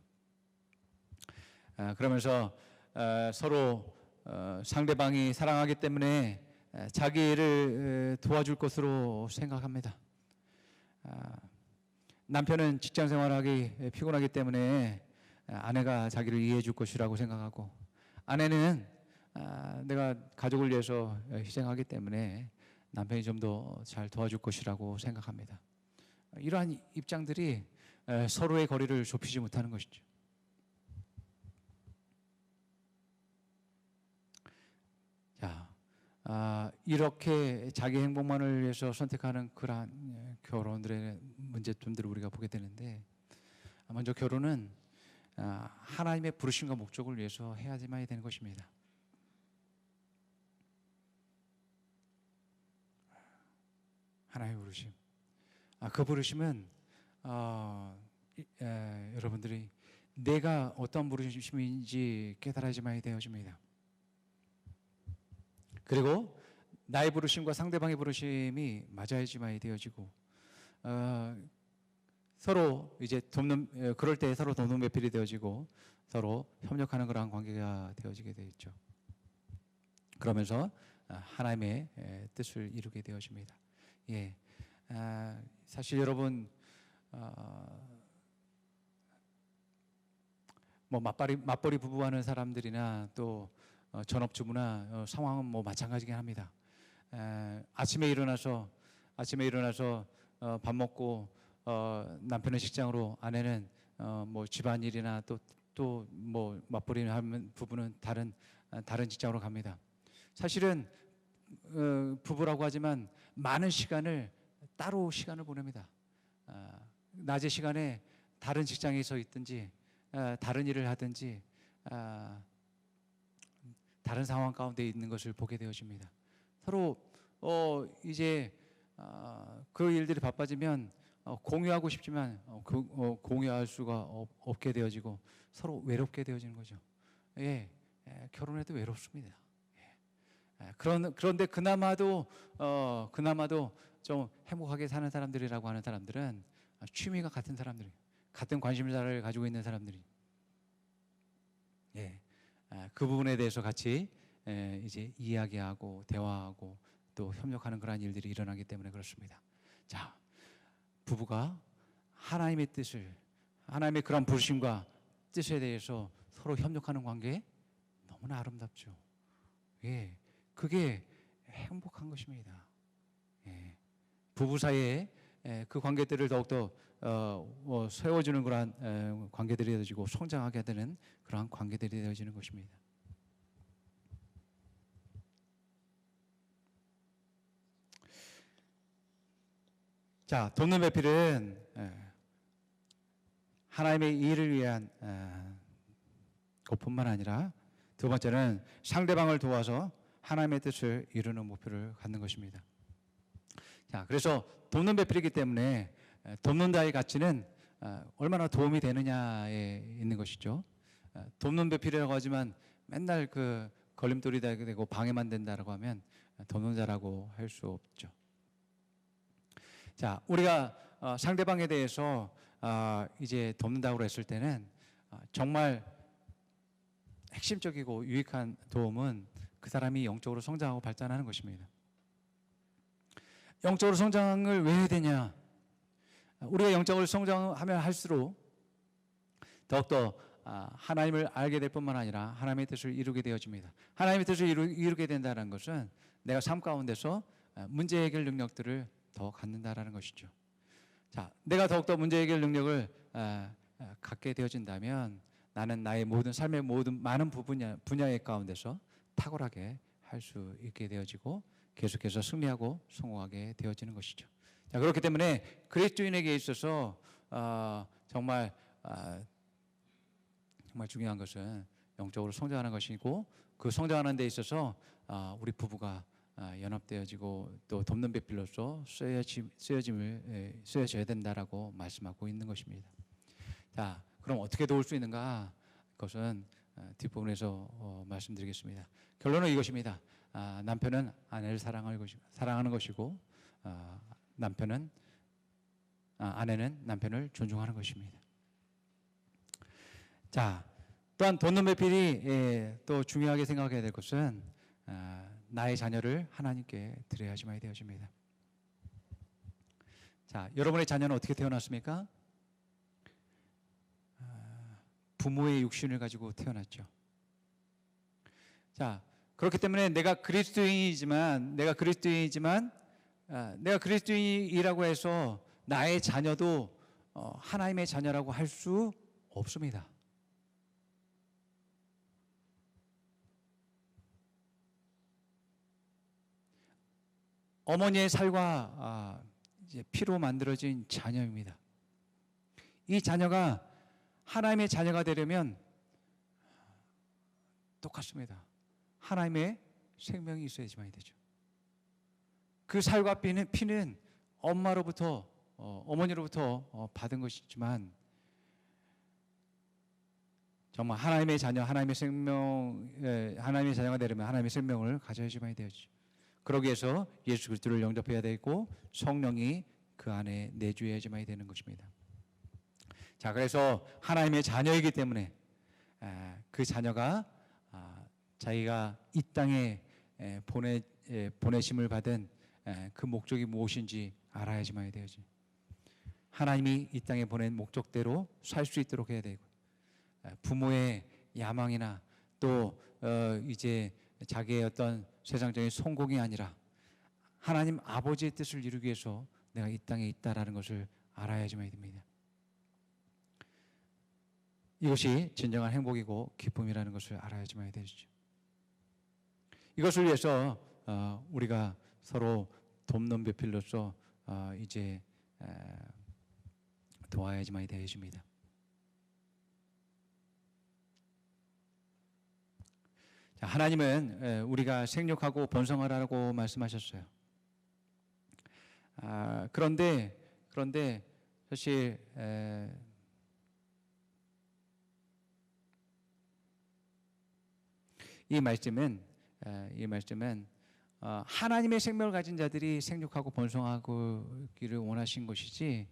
그러면서 서로 상대방이 사랑하기 때문에 자기를 도와줄 것으로 생각합니다. 남편은 직장 생활하기 피곤하기 때문에 아내가 자기를 이해해 줄 것이라고 생각하고 아내는 내가 가족을 위해서 희생하기 때문에 남편이 좀 더 잘 도와줄 것이라고 생각합니다. 이러한 입장들이 서로의 거리를 좁히지 못하는 것이죠. 자, 이렇게 자기 행복만을 위해서 선택하는 그러한 결혼들의 문제점들을 우리가 보게 되는데 먼저 결혼은 하나님의 부르심과 목적을 위해서 해야지만 되는 것입니다. 하나님의 부르심. 그 부르심은 여러분들이 내가 어떤 부르심인지 깨달아야지만 되어집니다. 그리고 나의 부르심과 상대방의 부르심이 맞아야지만 되어지고 서로 이제 그럴 때 서로 돕는 배필이 되어지고 서로 협력하는 그러한 관계가 되어지게 되어 있죠. 그러면서 하나님의 뜻을 이루게 되어집니다. 예, 사실 여러분 뭐 맞벌이 부부하는 사람들이나 또 전업주부나 상황은 뭐 마찬가지긴 합니다. 아침에 일어나서 밥 먹고 남편은 직장으로 아내는 뭐 집안일이나 또 뭐 맞벌이 하는 부부는 다른 직장으로 갑니다. 사실은 부부라고 하지만 많은 시간을 따로 시간을 보냅니다. 낮의 시간에 다른 직장에 서 있든지 다른 일을 하든지 다른 상황 가운데 있는 것을 보게 되어집니다. 서로 이제 그 일들이 바빠지면 공유하고 싶지만 공유할 수가 없게 되어지고 서로 외롭게 되어지는 거죠. 예, 결혼해도 외롭습니다. 그런데 그나마도 좀 행복하게 사는 사람들이라고 하는 사람들은 취미가 같은 사람들이, 같은 관심사를 가지고 있는 사람들이, 예, 그 부분에 대해서 같이 이제 이야기하고 대화하고 또 협력하는 그러한 일들이 일어나기 때문에 그렇습니다. 자, 부부가 하나님의 뜻을, 하나님의 그런 부르심과 뜻에 대해서 서로 협력하는 관계 너무나 아름답죠. 예, 그게 행복한 것입니다. 예, 부부 사이에 그 관계들을 더욱더 세워주는 그러한 관계들이 되어지고 성장하게 되는 그러한 관계들이 되어지는 것입니다. 자, 돕는 배필은 하나님의 일을 위한 것뿐만 아니라 두 번째는 상대방을 도와서 하나님의 뜻을 이루는 목표를 갖는 것입니다. 자, 그래서 돕는 배필이기 때문에 돕는다의 가치는 얼마나 도움이 되느냐에 있는 것이죠. 돕는 배필이라고 하지만 맨날 그 걸림돌이 되고 방해만 된다라고 하면 돕는 자라고 할 수 없죠. 자, 우리가 상대방에 대해서 이제 돕는다고 했을 때는 정말 핵심적이고 유익한 도움은 그 사람이 영적으로 성장하고 발전하는 것입니다. 영적으로 성장을 왜 해야 되냐? 우리가 영적으로 성장하면 할수록 더욱더 하나님을 알게 될 뿐만 아니라 하나님의 뜻을 이루게 되어집니다. 하나님의 뜻을 이루게 된다는 것은 내가 삶 가운데서 문제 해결 능력들을 더 갖는다라는 것이죠. 자, 내가 더욱더 문제 해결 능력을 갖게 되어진다면 나는 나의 모든 삶의 모든 많은 분야의 가운데서 탁월하게 할 수 있게 되어지고 계속해서 승리하고 성공하게 되어지는 것이죠. 자, 그렇기 때문에 그리스도인에게 있어서 정말 중요한 것은 영적으로 성장하는 것이고 그 성장하는 데 있어서 우리 부부가 연합되어지고 또 돕는 배필로서 쓰여져야 된다라고 말씀하고 있는 것입니다. 자, 그럼 어떻게 도울 수 있는가? 그것은 뒷부분에서 말씀드리겠습니다. 결론은 이것입니다. 남편은 아내를 사랑하는 것이고 아내는 남편을 존중하는 것입니다. 자, 또한 돕는 배필이 또 중요하게 생각해야 될 것은 나의 자녀를 하나님께 드려야지만 되어집니다. 자, 여러분의 자녀는 어떻게 태어났습니까? 부모의 육신을 가지고 태어났죠. 자, 그렇기 때문에 내가 그리스도인이지만 내가 그리스도인이라고 해서 나의 자녀도 하나님의 자녀라고 할 수 없습니다. 어머니의 살과 이제 피로 만들어진 자녀입니다. 이 자녀가 하나님의 자녀가 되려면 똑같습니다. 하나님의 생명이 있어야지만 되죠. 그 살과 피는 어머니로부터 받은 것이지만 정말 하나님의 자녀, 하나님의 자녀가 되려면 하나님의 생명을 가져야지만 되죠. 그러기 위해서 예수 그리스도를 영접해야 되고 성령이 그 안에 내주해야지만 되는 것입니다. 자, 그래서 하나님의 자녀이기 때문에 그 자녀가 자기가 이 땅에 보내심을 받은 그 목적이 무엇인지 알아야지만 되지. 하나님이 이 땅에 보낸 목적대로 살 수 있도록 해야 되고 부모의 야망이나 또 이제 자기의 어떤 세상적인 성공이 아니라 하나님 아버지의 뜻을 이루기 위해서 내가 이 땅에 있다라는 것을 알아야지만 됩니다. 이것이 진정한 행복이고 기쁨이라는 것을 알아야지만 되죠. 이것을 위해서 우리가 서로 돕는 배필로서 이제 도와야지만 되어집니다. 하나님은 우리가 생육하고 번성하라고 말씀하셨어요. 그런데 사실 이 말씀은 이 말씀은 하나님의 생명을 가진 자들이 생육하고 번성하기를 원하신 것이지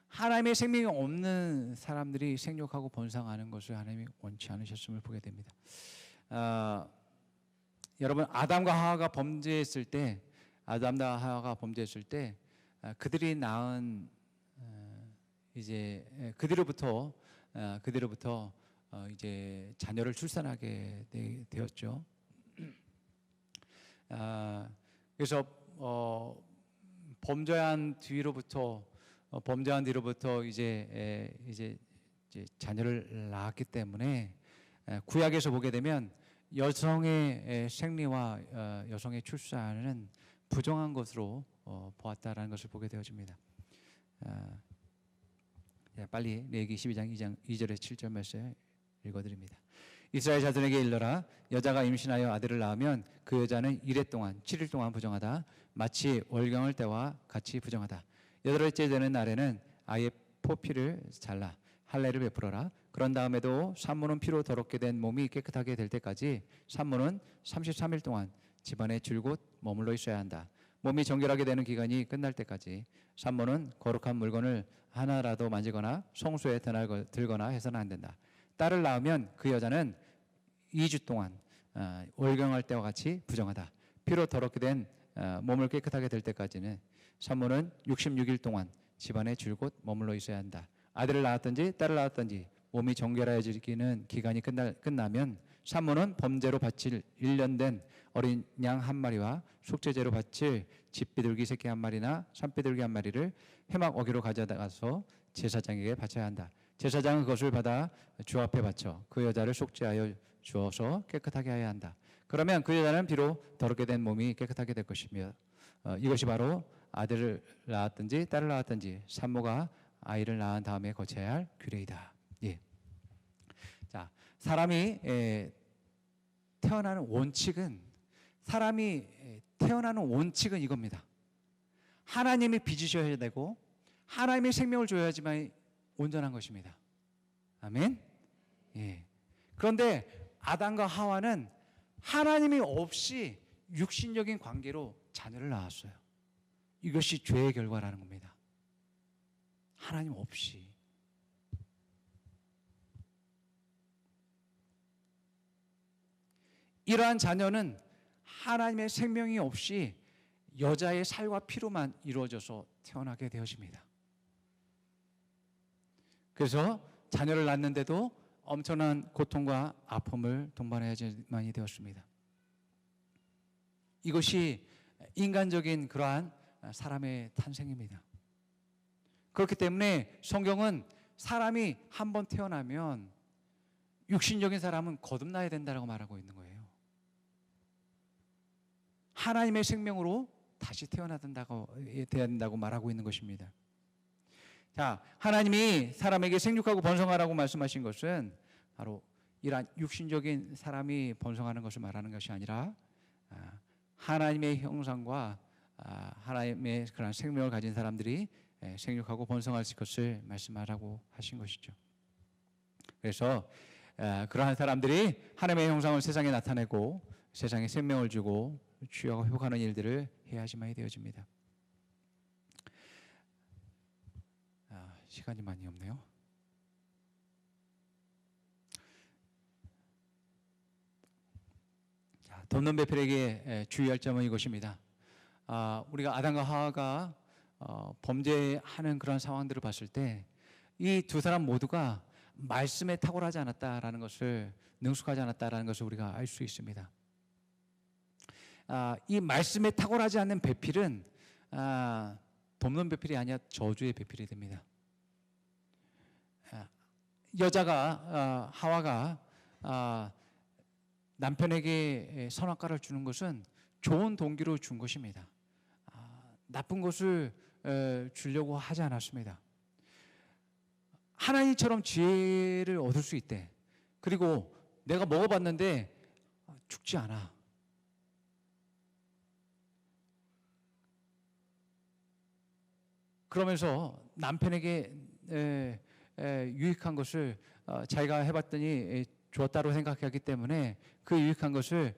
하나님의 생명이 없는 사람들이 생육하고 번성하는 것을 하나님이 원치 않으셨음을 보게 됩니다. 여러분 아담과 하와가 범죄했을 때 그들이 낳은 이제 그들로부터 이제 자녀를 출산하게 되었죠. 그래서 범죄한 뒤로부터 이제 자녀를 낳았기 때문에 구약에서 보게 되면 여성의 생리와 여성의 출산은 부정한 것으로 보았다라는 것을 보게 되어집니다. 빨리 레위기 12장 2절에 7절 말씀 읽어드립니다. 이스라엘 자손에게 일러라. 여자가 임신하여 아들을 낳으면 그 여자는 이레 동안 7일 동안 부정하다. 마치 월경을 때와 같이 부정하다. 여덟째 되는 날에는 아이의 포피를 잘라 할례를 베풀어라. 그런 다음에도 산모는 피로 더럽게 된 몸이 깨끗하게 될 때까지 산모는 33일 동안 집안에 줄곧 머물러 있어야 한다. 몸이 정결하게 되는 기간이 끝날 때까지 산모는 거룩한 물건을 하나라도 만지거나 성소에 들거나 해서는 안 된다. 딸을 낳으면 그 여자는 2주 동안 월경할 때와 같이 부정하다. 피로 더럽게 된 몸을 깨끗하게 될 때까지는 산모는 66일 동안 집안에 줄곧 머물러 있어야 한다. 아들을 낳았든지 딸을 낳았든지 몸이 정결해지기는 기간이 끝나면 산모는 범죄로 바칠 1년 된 어린 양 한 마리와 속죄제로 바칠 집비둘기 새끼 한 마리나 산비둘기 한 마리를 회막 어기로 가져다가서 제사장에게 바쳐야 한다. 제사장은 그것을 받아 주 앞에 바쳐 그 여자를 속죄하여 주어서 깨끗하게 해야 한다. 그러면 그 여자는 비록 더럽게 된 몸이 깨끗하게 될 것이며 이것이 바로 아들을 낳았든지 딸을 낳았든지 산모가 아이를 낳은 다음에 거쳐야 할 규례이다. 예. 자, 사람이 태어나는 원칙은 이겁니다. 하나님이 빚으셔야 되고 하나님의 생명을 줘야지만 온전한 것입니다. 아멘. 예. 그런데 아담과 하와는 하나님이 없이 육신적인 관계로 자녀를 낳았어요. 이것이 죄의 결과라는 겁니다. 하나님 없이. 이러한 자녀는 하나님의 생명이 없이 여자의 살과 피로만 이루어져서 태어나게 되어집니다. 그래서 자녀를 낳는데도 엄청난 고통과 아픔을 동반해야지만이 되었습니다. 이것이 인간적인 그러한 사람의 탄생입니다. 그렇기 때문에 성경은 사람이 한번 태어나면 육신적인 사람은 거듭나야 된다고 말하고 있는 거예요. 하나님의 생명으로 다시 태어나야 된다고 말하고 있는 것입니다. 자, 하나님이 사람에게 생육하고 번성하라고 말씀하신 것은 바로 이러한 육신적인 사람이 번성하는 것을 말하는 것이 아니라 하나님의 형상과 하나님의 그런 생명을 가진 사람들이 생육하고 번성할 것을 말씀하라고 하신 것이죠. 그래서 그러한 사람들이 하나님의 형상을 세상에 나타내고 세상에 생명을 주고 치유하고 회복하는 일들을 해야지만이 되어집니다. 시간이 많이 없네요. 자, 돕는 배필에게 주의할 점은 이것입니다. 우리가 아담과 하와가 범죄하는 그런 상황들을 봤을 때 이 두 사람 모두가 말씀에 탁월하지 않았다라는 것을, 능숙하지 않았다라는 것을 우리가 알 수 있습니다. 이 말씀에 탁월하지 않는 배필은 돕는 배필이 아니라 저주의 배필이 됩니다. 하와가 남편에게 선악과를 주는 것은 좋은 동기로 준 것입니다. 나쁜 것을 주려고 하지 않았습니다. 하나님처럼 지혜를 얻을 수 있대. 그리고 내가 먹어봤는데 죽지 않아. 그러면서 남편에게 유익한 것을 자기가 해봤더니 주었다고 생각하기 때문에 그 유익한 것을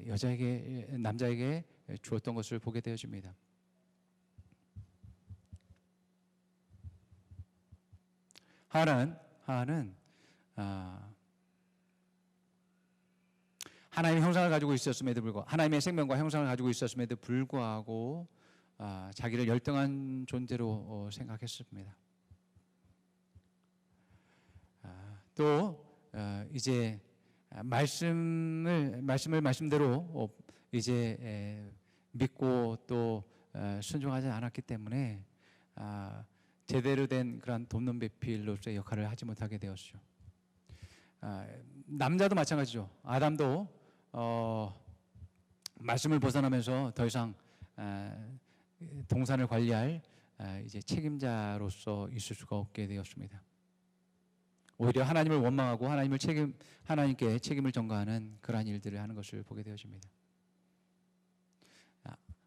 여자에게 남자에게 주었던 것을 보게 되어집니다. 하나는 하나님의 형상을 가지고 있었음에도 불구하고 하나님의 생명과 형상을 가지고 있었음에도 불구하고 자기를 열등한 존재로 생각했습니다. 또 이제 말씀을 말씀대로 이제 믿고 또 순종하지 않았기 때문에 제대로 된 그런 돕는 배필로서의 역할을 하지 못하게 되었죠. 남자도 마찬가지죠. 아담도 말씀을 벗어나면서 더 이상 동산을 관리할 이제 책임자로서 있을 수가 없게 되었습니다. 오히려 하나님을 원망하고 하나님께 책임을 전가하는 그러한 일들을 하는 것을 보게 되어집니다.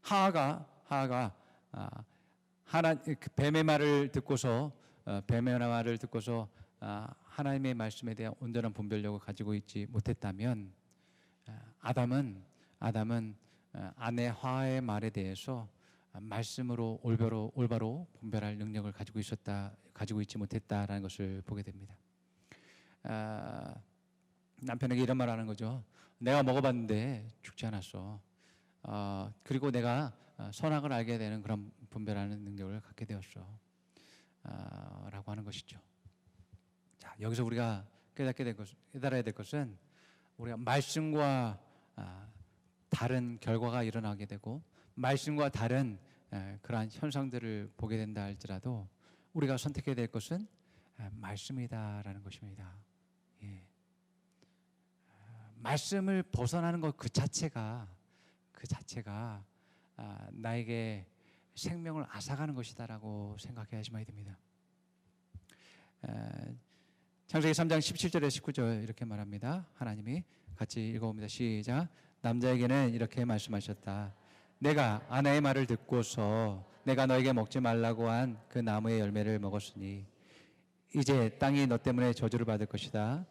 하하가 뱀의 말을 듣고서 하나님의 말씀에 대한 온전한 분별력을 가지고 있지 못했다면 아담은 아내 하와의 말에 대해서 말씀으로 올바로 분별할 능력을 가지고 있지 못했다라는 것을 보게 됩니다. 남편에게 이런 말을 하는 거죠. 내가 먹어봤는데 죽지 않았어. 그리고 내가 선악을 알게 되는 그런 분별하는 능력을 갖게 되었어. 라고 하는 것이죠. 자, 여기서 우리가 깨달아야 될 것은 우리가 말씀과 다른 결과가 일어나게 되고 말씀과 다른 그러한 현상들을 보게 된다 할지라도 우리가 선택해야 될 것은 말씀이다라는 것입니다. 예. 말씀을 벗어나는 것 그 자체가 나에게 생명을 앗아가는 것이다라고 생각해야지만 됩니다. 창세기 3장 17절에 19절 이렇게 말합니다. 하나님이 같이 읽어봅니다. 시작. 남자에게는 이렇게 말씀하셨다. 내가 아내의 말을 듣고서 내가 너에게 먹지 말라고 한 그 나무의 열매를 먹었으니 이제 땅이 너 때문에 저주를 받을 것이다.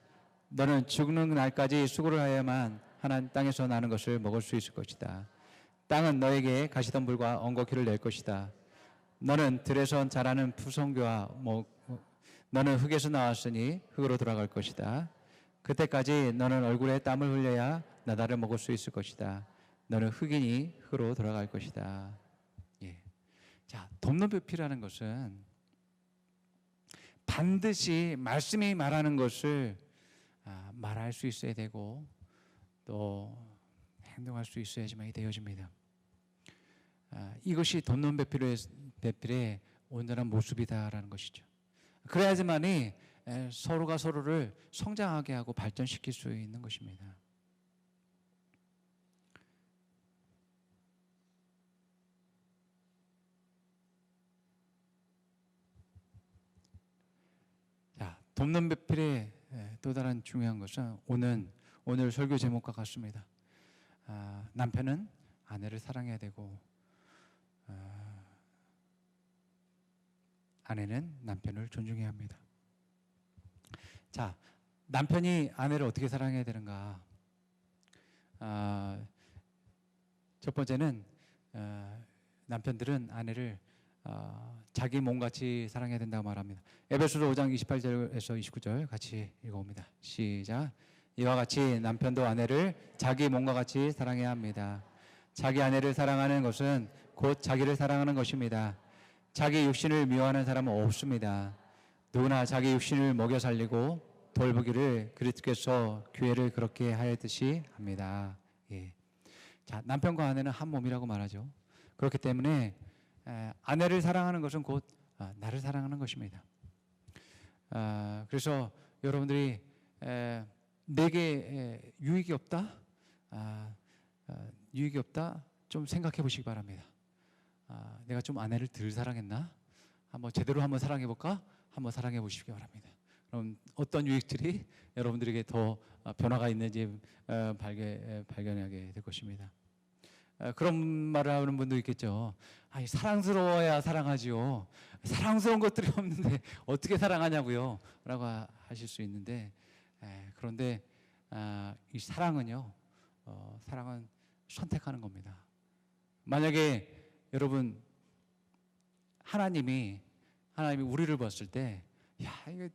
너는 죽는 날까지 수고를 하여야만 하나님 땅에서 나는 것을 먹을 수 있을 것이다. 땅은 너에게 가시덤불과 엉겅퀴를 낼 것이다. 너는 들에서 자라는 푸성교와 너는 흙에서 나왔으니 흙으로 돌아갈 것이다. 그때까지 너는 얼굴에 땀을 흘려야 나다를 먹을 수 있을 것이다. 너는 흙이니 흙으로 돌아갈 것이다. 예. 자, 돕는 배필이라는 것은 반드시 말씀이 말하는 것을 말할 수 있어야 되고 또 행동할 수 있어야지만 되어집니다. 이것이 돕는 배필의 온전한 모습이다라는 것이죠. 그래야지만이 서로가 서로를 성장하게 하고 발전시킬 수 있는 것입니다. 자, 돕는 배필의 또 다른 중요한 것은 오늘 설교 제목과 같습니다. 남편은 아내를 사랑해야 되고 아내는 남편을 존중해야 합니다. 자, 남편이 아내를 어떻게 사랑해야 되는가? 첫 번째는 남편들은 아내를 자기 몸같이 사랑해야 된다고 말합니다. 에베소서 5장 28절에서 29절 같이 읽어봅니다. 시작. 이와 같이 남편도 아내를 자기 몸과 같이 사랑해야 합니다. 자기 아내를 사랑하는 것은 곧 자기를 사랑하는 것입니다. 자기 육신을 미워하는 사람은 없습니다. 누구나 자기 육신을 먹여 살리고 돌보기를 그리스도께서 교회를 그렇게 하였듯이 합니다. 예. 자, 남편과 아내는 한 몸이라고 말하죠. 그렇기 때문에 아내를 사랑하는 것은 곧 나를 사랑하는 것입니다. 그래서 여러분들이 내게 유익이 없다? 유익이 없다? 좀 생각해 보시기 바랍니다. 내가 좀 아내를 덜 사랑했나? 제대로 한번 사랑해 볼까? 한번 사랑해 보시기 바랍니다. 그럼 어떤 유익들이 여러분들에게 더 변화가 있는지 발견하게 될 것입니다. 그런 말을 하는 분도 있겠죠. 사랑스러워야 사랑하지요. 사랑스러운 것들이 없는데 어떻게 사랑하냐고요? 라고 하실 수 있는데 그런데 이 사랑은요, 사랑은 선택하는 겁니다. 만약에 여러분 하나님이 우리를 봤을 때, 야, 이거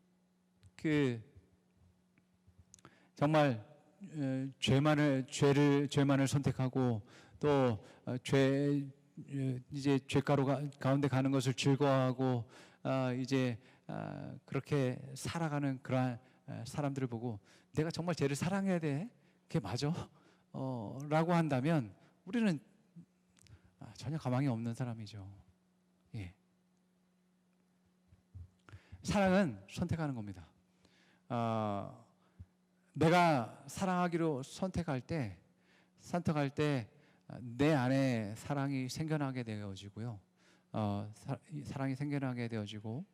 정말 죄만을 선택하고 또 이제 죄가루 가운데 가는 것을 즐거워하고 이제 그렇게 살아가는 그러한 사람들을 보고 내가 정말 죄를 사랑해야 돼? 그게 맞아? 라고 한다면 우리는 전혀 가망이 없는 사람이죠. 예. 사랑은 선택하는 겁니다. 내가 사랑하기로 선택할 때 내 안에 사랑이 생겨나게 되어지고요. 사랑이 생겨나게 되어지고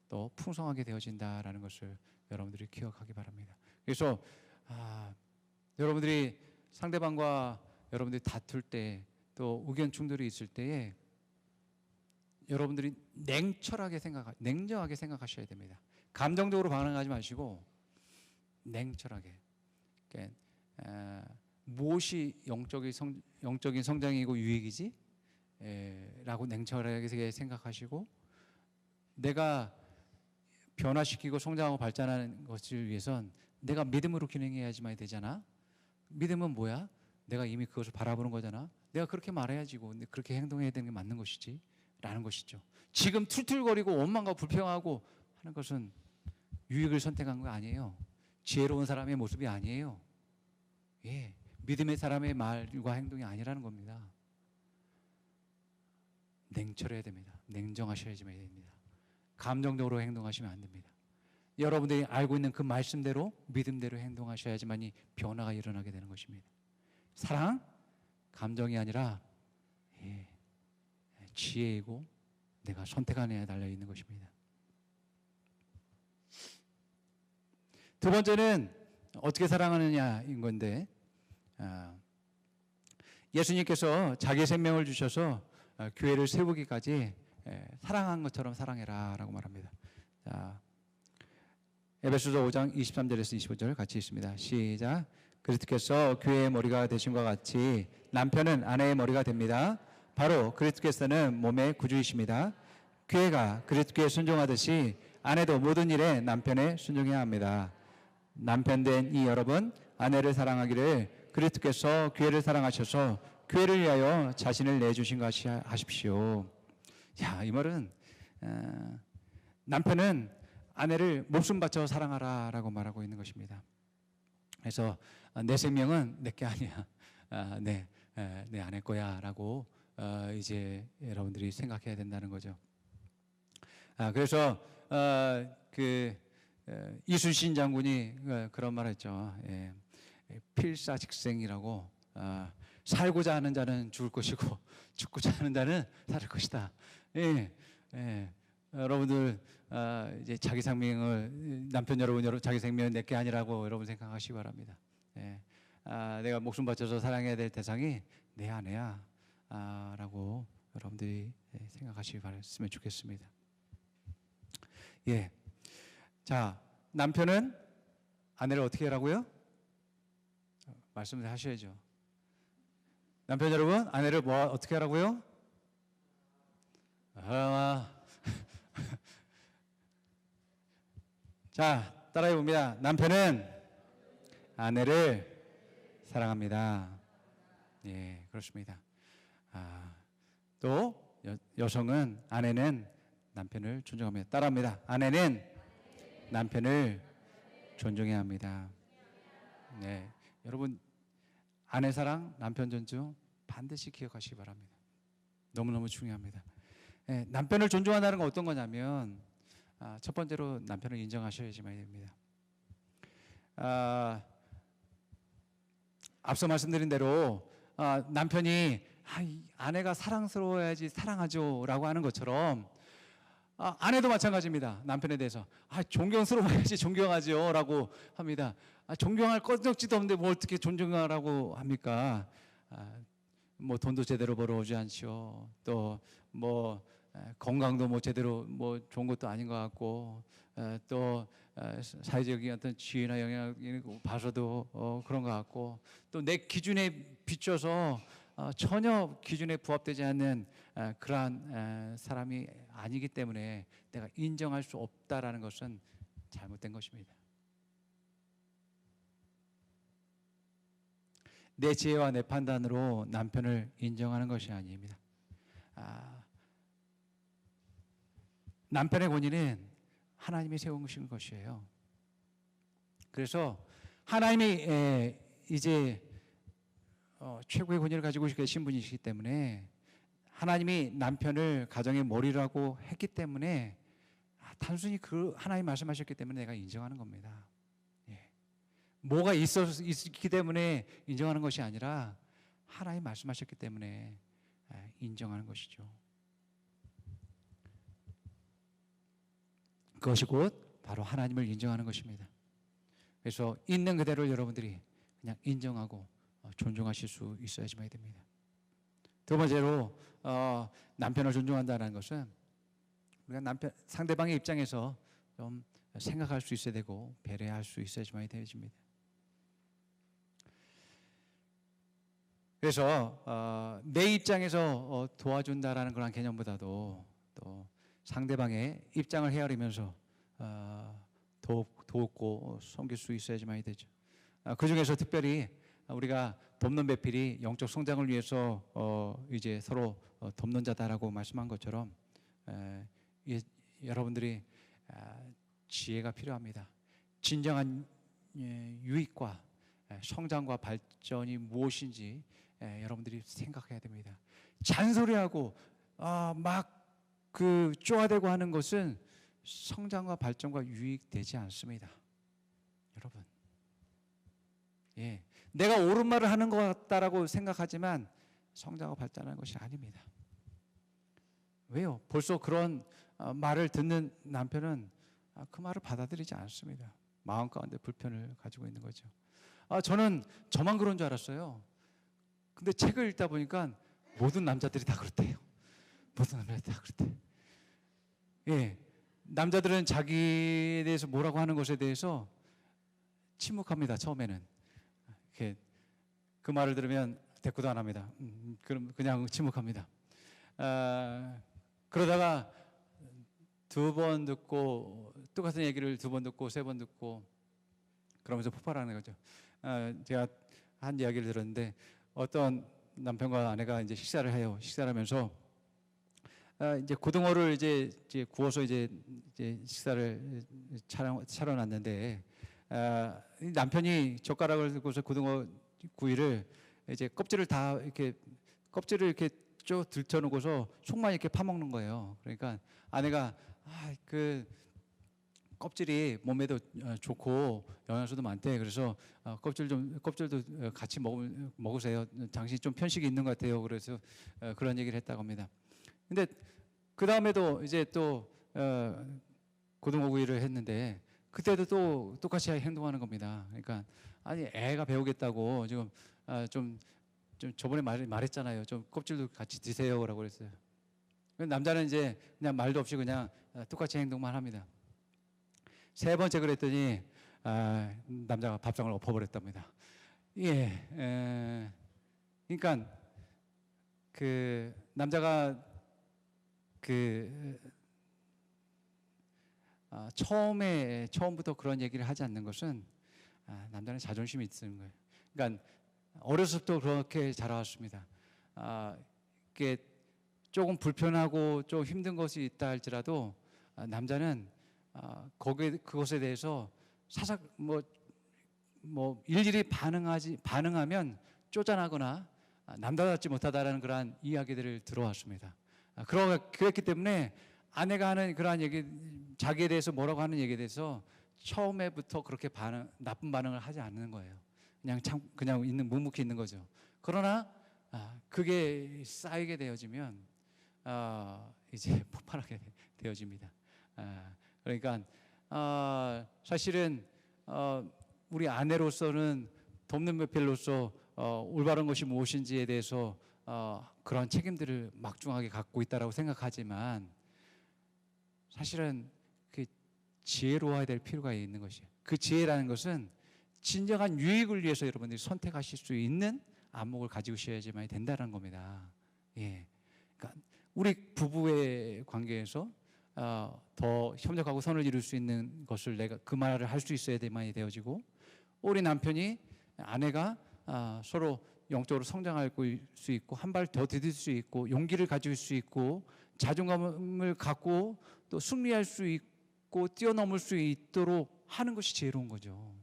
또 풍성하게 되어진다라는 것을 여러분들이 기억하기 바랍니다. 그래서 여러분들이 상대방과 여러분들이 다툴 때 또 의견 충돌이 있을 때에 여러분들이 냉정하게 생각하셔야 됩니다. 감정적으로 반응하지 마시고 냉철하게. 그러니까 무엇이 영적인 성장이고 유익이지? 라고 냉철하게 생각하시고 내가 변화시키고 성장하고 발전하는 것을 위해선 내가 믿음으로 기능해야지만 되잖아. 믿음은 뭐야? 내가 이미 그것을 바라보는 거잖아. 내가 그렇게 말해야지고 그렇게 행동해야 되는 게 맞는 것이지 라는 것이죠. 지금 툴툴거리고 원망과 불평하고 하는 것은 유익을 선택한 거 아니에요. 지혜로운 사람의 모습이 아니에요. 예, 믿음의 사람의 말과 행동이 아니라는 겁니다. 냉철해야 됩니다. 냉정하셔야지만 됩니다. 감정적으로 행동하시면 안 됩니다. 여러분들이 알고 있는 그 말씀대로 믿음대로 행동하셔야지만이 변화가 일어나게 되는 것입니다. 사랑, 감정이 아니라 지혜이고 내가 선택하는 데 달려 있는 것입니다. 두 번째는 어떻게 사랑하느냐인 건데 예수님께서 자기 생명을 주셔서 교회를 세우기까지 사랑한 것처럼 사랑해라 라고 말합니다. 자, 에베소서 5장 23절에서 25절 같이 읽습니다. 시작. 그리스도께서 교회의 머리가 되신 것 같이 남편은 아내의 머리가 됩니다. 바로 그리스도께서는 몸의 구주이십니다. 교회가 그리스도께 순종하듯이 아내도 모든 일에 남편에 순종해야 합니다. 남편된 이 여러분, 아내를 사랑하기를 그리스도께서 교회를 사랑하셔서 교회를 위하여 자신을 내주신 것이 하십시오. 야, 이 말은 남편은 아내를 목숨 바쳐 사랑하라라고 말하고 있는 것입니다. 그래서 내 생명은 내게 아니야, 내 아내 거야라고 이제 여러분들이 생각해야 된다는 거죠. 그래서 이순신 장군이 그런 말했죠. 필사직생이라고 살고자 하는 자는 죽을 것이고 죽고자 하는 자는 살 것이다. 여러분들 이제 자기 생명을 남편 여러분 자기 생명은 내게 아니라고 여러분 생각하시기 바랍니다. 내가 목숨 바쳐서 사랑해야 될 대상이 내 아내야 라고 여러분들이 생각하시기 바랐으면 좋겠습니다. 예. 자, 남편은 아내를 어떻게 하라고요? 말씀을 하셔야죠. 남편 여러분, 아내를 어떻게 하라고요? 자, 따라해 봅니다. 남편은 아내를 사랑합니다. 예, 그렇습니다. 또 여성은 아내는 남편을 존중합니다. 따라합니다. 아내는 남편을 존중해야 합니다. 네, 여러분 아내 사랑, 남편 존중 반드시 기억하시기 바랍니다. 너무너무 중요합니다. 네, 남편을 존중한다는 건 어떤 거냐면 첫 번째로 남편을 인정하셔야지만 됩니다. 앞서 말씀드린 대로 남편이 아내가 사랑스러워야지 사랑하죠 라고 하는 것처럼 아내도 마찬가지입니다. 남편에 대해서 존경스러워야지 존경하죠 라고 합니다. 존경할 건덕지도 없는데 뭐 어떻게 존경하라고 합니까? 뭐 돈도 제대로 벌어오지 않죠. 또 뭐 건강도 뭐 제대로 뭐 좋은 것도 아닌 것 같고 또 사회적인 어떤 지위나 영향을 봐서도 그런 것 같고 또 내 기준에 비춰서 전혀 기준에 부합되지 않는 그러한 사람이 아니기 때문에 내가 인정할 수 없다라는 것은 잘못된 것입니다. 내 지혜와 내 판단으로 남편을 인정하는 것이 아닙니다. 남편의 권위는 하나님이 세우신 것이에요. 그래서 하나님이 이제 최고의 권위를 가지고 계신 분이시기 때문에 하나님이 남편을 가정의 머리라고 했기 때문에 단순히 그 하나님 말씀하셨기 때문에 내가 인정하는 겁니다. 뭐가 있기 때문에 인정하는 것이 아니라 하나님 말씀하셨기 때문에 인정하는 것이죠. 그것이 곧 바로 하나님을 인정하는 것입니다. 그래서 있는 그대로 여러분들이 그냥 인정하고 존중하실 수 있어야지만 됩니다. 두 번째로 남편을 존중한다는 것은 우리가 상대방의 입장에서 좀 생각할 수 있어야 되고 배려할 수 있어야지만 되어집니다. 그래서 내 입장에서 도와준다라는 그런 개념보다도 또 상대방의 입장을 헤아리면서 돕고 섬길 수 있어야지만 되죠. 그 중에서 특별히 우리가 돕는 배필이 영적 성장을 위해서 이제 서로 돕는 자다라고 말씀한 것처럼 여러분들이 지혜가 필요합니다. 진정한 유익과 성장과 발전이 무엇인지 여러분들이 생각해야 됩니다. 잔소리하고 막 그 쪼아대고 하는 것은 성장과 발전과 유익되지 않습니다. 여러분, 내가 옳은 말을 하는 것 같다라고 생각하지만 성장과 발전하는 것이 아닙니다. 왜요? 벌써 그런 말을 듣는 남편은 그 말을 받아들이지 않습니다. 마음 가운데 불편을 가지고 있는 거죠. 저는 저만 그런 줄 알았어요. 근데 책을 읽다 보니까 모든 남자들이 다 그렇대요. 모든 남자들이 다 그렇대요. 남자들은 자기에 대해서 뭐라고 하는 것에 대해서 침묵합니다. 처음에는 이렇게 그 말을 들으면 대꾸도 안 합니다. 그럼 그냥 침묵합니다. 그러다가 두 번 듣고 똑같은 얘기를 두 번 듣고 세 번 듣고 그러면서 폭발하는 거죠. 제가 한 이야기를 들었는데 어떤 남편과 아내가 이제 식사를 해요. 식사를 하면서 이제 고등어를 이제 구워서 이제 식사를 차려놨는데 남편이 젓가락을 들고서 고등어 구이를 이제 껍질을 쭉 들쳐놓고서 속만 이렇게 파먹는 거예요. 그러니까 아내가 그 껍질이 몸에도 좋고 영양소도 많대. 그래서 껍질도 같이 먹으세요. 당신 좀 편식이 있는 것 같아요. 그래서 그런 얘기를 했다고 합니다. 근데 그 다음에도 이제 또 고등어구이를 했는데 그때도 또 똑같이 행동하는 겁니다. 그러니까 아니 애가 배우겠다고 지금 좀 저번에 말했잖아요. 좀 껍질도 같이 드세요라고 그랬어요. 남자는 이제 그냥 말도 없이 그냥 똑같이 행동만 합니다. 세 번째 그랬더니 남자가 밥상을 엎어버렸답니다. 그러니까 그 남자가 처음부터 그런 얘기를 하지 않는 것은 남자는 자존심이 있는 거예요. 그러니까 어렸을 때부터 그렇게 자라왔습니다. 이게 조금 불편하고 좀 힘든 것이 있다 할지라도 남자는 그것에 대해서 사삭 일일이 반응하면 쪼잔하거나 남다답지 못하다라는 그러한 이야기들을 들어왔습니다. 그랬기 때문에 아내가 하는 그러한 얘기, 자기에 대해서 뭐라고 하는 얘기에 대해서 처음에부터 그렇게 나쁜 반응을 하지 않는 거예요. 그냥 묵묵히 있는 거죠. 그러나 그게 쌓이게 되어지면 이제 폭발하게 되어집니다. 그러니까 사실은 우리 아내로서는 돕는 배필로서 올바른 것이 무엇인지에 대해서 그런 책임들을 막중하게 갖고 있다라고 생각하지만 사실은 그 지혜로워야 될 필요가 있는 것이에요. 그 지혜라는 것은 진정한 유익을 위해서 여러분들이 선택하실 수 있는 안목을 가지고 있어야지만 된다는 겁니다. 예, 그러니까 우리 부부의 관계에서 더 협력하고 선을 이룰 수 있는 것을 내가 그 말을 할 수 있어야만 되어지고, 우리 남편이 아내가 서로 영적으로 성장할 수 있고 한 발 더 디딜 수 있고 용기를 가질 수 있고 자존감을 갖고 또 승리할 수 있고 뛰어넘을 수 있도록 하는 것이 지혜로운 거죠.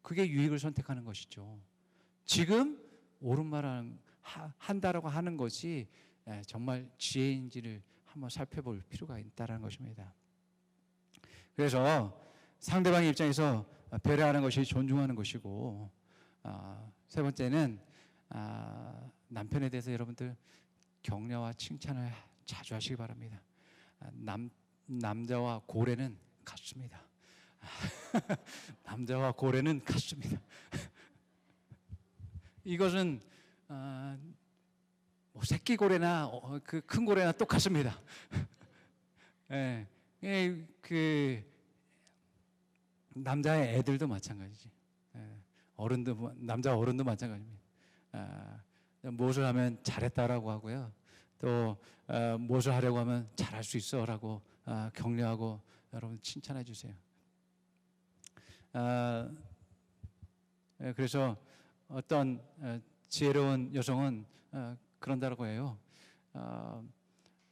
그게 유익을 선택하는 것이죠. 지금 옳은 말을 한다라고 하는 것이 정말 지혜인지를 한번 살펴볼 필요가 있다는 것입니다. 그래서 상대방의 입장에서 배려하는 것이 존중하는 것이고, 세 번째는 남편에 대해서 여러분들 격려와 칭찬을 자주 하시기 바랍니다. 남자와 고래는 같습니다. 남자와 고래는 같습니다. 이것은 뭐 새끼 고래나 그 큰 고래나 똑같습니다. 예, 그 남자의 애들도 마찬가지지. 어른도, 남자 어른도 마찬가지입니다. 무엇을 하면 잘했다라고 하고요. 또 무엇을 하려고 하면 잘할 수 있어라고 격려하고 여러분 칭찬해 주세요. 그래서 어떤 지혜로운 여성은 그런다라고 해요.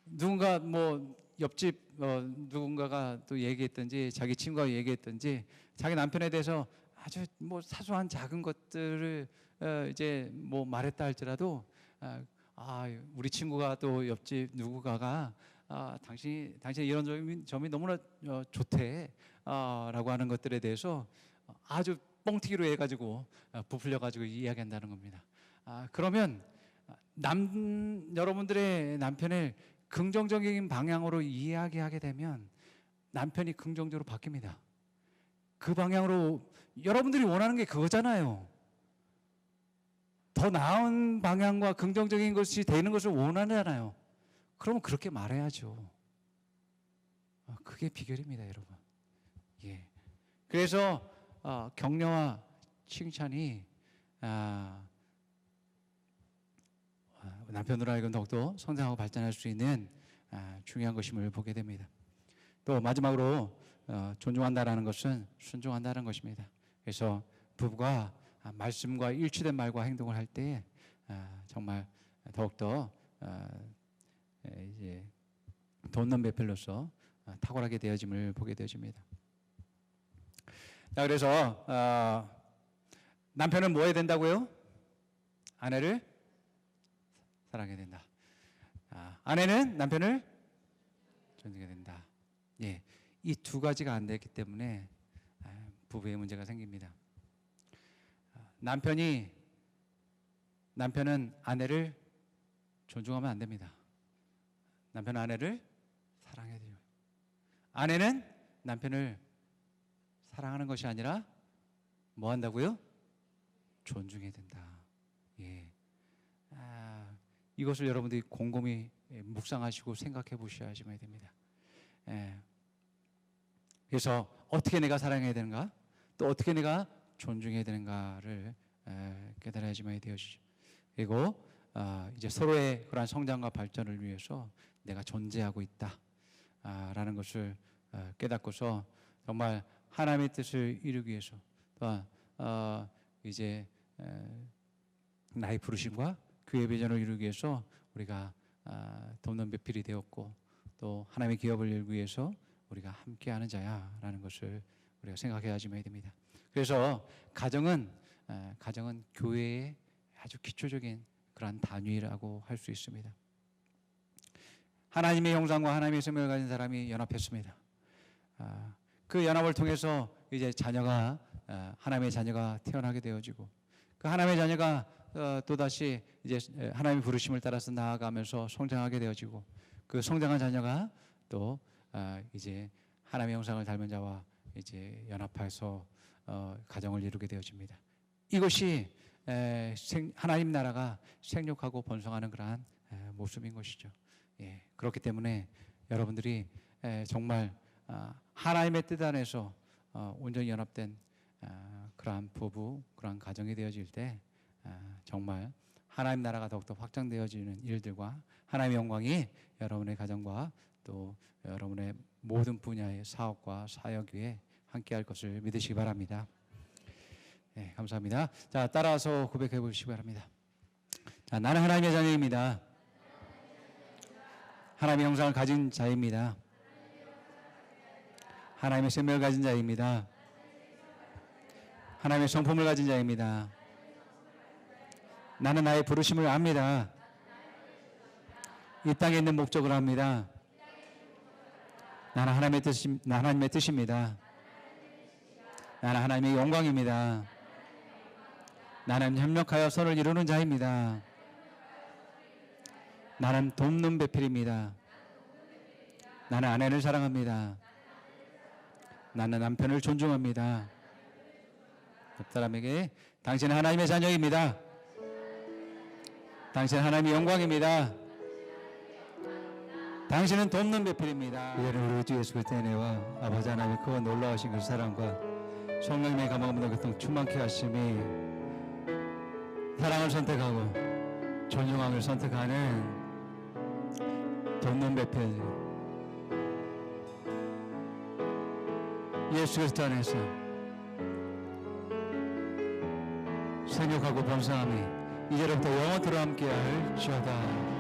누군가 뭐 옆집 누군가가 또 얘기했든지 자기 친구가 얘기했든지 자기 남편에 대해서 아주 뭐 사소한 작은 것들을 이제 뭐 말했다 할지라도 우리 친구가 또 옆집 누구가가 당신이 이런 점이 너무나 좋대 라고 하는 것들에 대해서 아주 뻥튀기로 해가지고 부풀려가지고 이야기한다는 겁니다. 그러면 여러분들의 남편을 긍정적인 방향으로 이야기하게 되면 남편이 긍정적으로 바뀝니다. 그 방향으로 여러분들이 원하는 게 그거잖아요. 더 나은 방향과 긍정적인 것이 되는 것을 원하잖아요. 그러면 그렇게 말해야죠. 그게 비결입니다, 여러분. 예. 그래서 격려와 칭찬이 남편으로 하여금 더욱더 성장하고 발전할 수 있는 중요한 것임을 보게 됩니다. 또 마지막으로 존중한다라는 것은 순종한다는 것입니다. 그래서 부부가 말씀과 일치된 말과 행동을 할 때 정말 더욱더 이제 돕는 배필로서 탁월하게 되어짐을 보게 되어집니다. 자, 그래서 남편은 뭐 해야 된다고요? 아내를 사랑해야 된다. 아내는 남편을 존중해야 된다. 예, 이 두 가지가 안 됐기 때문에 부부의 문제가 생깁니다. 남편은 아내를 존중하면 안 됩니다. 남편은 아내를 사랑해야 돼요. 아내는 남편을 사랑하는 것이 아니라 뭐 한다고요? 존중해야 된다. 예. 이것을 여러분들이 곰곰이 묵상하시고 생각해 보셔야지만 됩니다. 그래서 어떻게 내가 사랑해야 되는가? 또 어떻게 내가 존중해야 되는가를 깨달아야지만 되어지죠. 그리고 이제 서로의 그러한 성장과 발전을 위해서 내가 존재하고 있다라는 것을 깨닫고서 정말 하나님의 뜻을 이루기 위해서 또한 이제 나의 부르심과 교회 비전을 이루기 위해서 우리가 돕는 배필이 되었고 또 하나님의 기업을 이루기 위해서 우리가 함께하는 자야라는 것을 우리가 생각해야지만 됩니다. 그래서 가정은 교회의 아주 기초적인 그러한 단위라고 할 수 있습니다. 하나님의 형상과 하나님의 생명을 가진 사람이 연합했습니다. 그 연합을 통해서 이제 하나님의 자녀가 태어나게 되어지고 그 하나님의 자녀가 또다시 이제 하나님의 부르심을 따라서 나아가면서 성장하게 되어지고 그 성장한 자녀가 또 이제 하나님의 형상을 닮은 자와 이제 연합해서 가정을 이루게 되어집니다. 이것이 하나님 나라가 생육하고 번성하는 그러한 모습인 것이죠. 예, 그렇기 때문에 여러분들이 정말 하나님의 뜻 안에서 온전히 연합된 그러한 부부, 그러한 가정이 되어질 때 정말 하나님 나라가 더욱더 확장되어지는 일들과 하나님의 영광이 여러분의 가정과 또 여러분의 모든 분야의 사업과 사역 위에 함께할 것을 믿으시기 바랍니다. 네, 감사합니다. 자, 따라서 고백해 보시기 바랍니다. 자, 나는 하나님의 자녀입니다. 하나님의 형상을 가진 자입니다. 하나님의 생명을 가진 자입니다. 하나님의 성품을 가진 자입니다. 나는 나의 부르심을 압니다. 이 땅에 있는 목적을 압니다. 나는 하나님의 뜻입니다. 나는 하나님의 영광입니다. 나는 협력하여 선을 이루는 자입니다. 나는 돕는 배필입니다. 나는 아내를 사랑합니다. 나는 남편을 존중합니다. 옆 사람에게 당신은 하나님의 자녀입니다. 당신은 하나님의 영광입니다. 당신은 돕는 배필입니다. 이제는 우리 주 예수 그리스도의 은혜와 아버지 하나님의 크고 놀라우신 그 사랑과 성령님의 감화감동 교통 충만케 하심이 사랑을 선택하고 존중함을 선택하는 돕는 배필 예수 그리스도 안에서 생육하고 번성함이 이제로부터 영원토록 함께할지어다.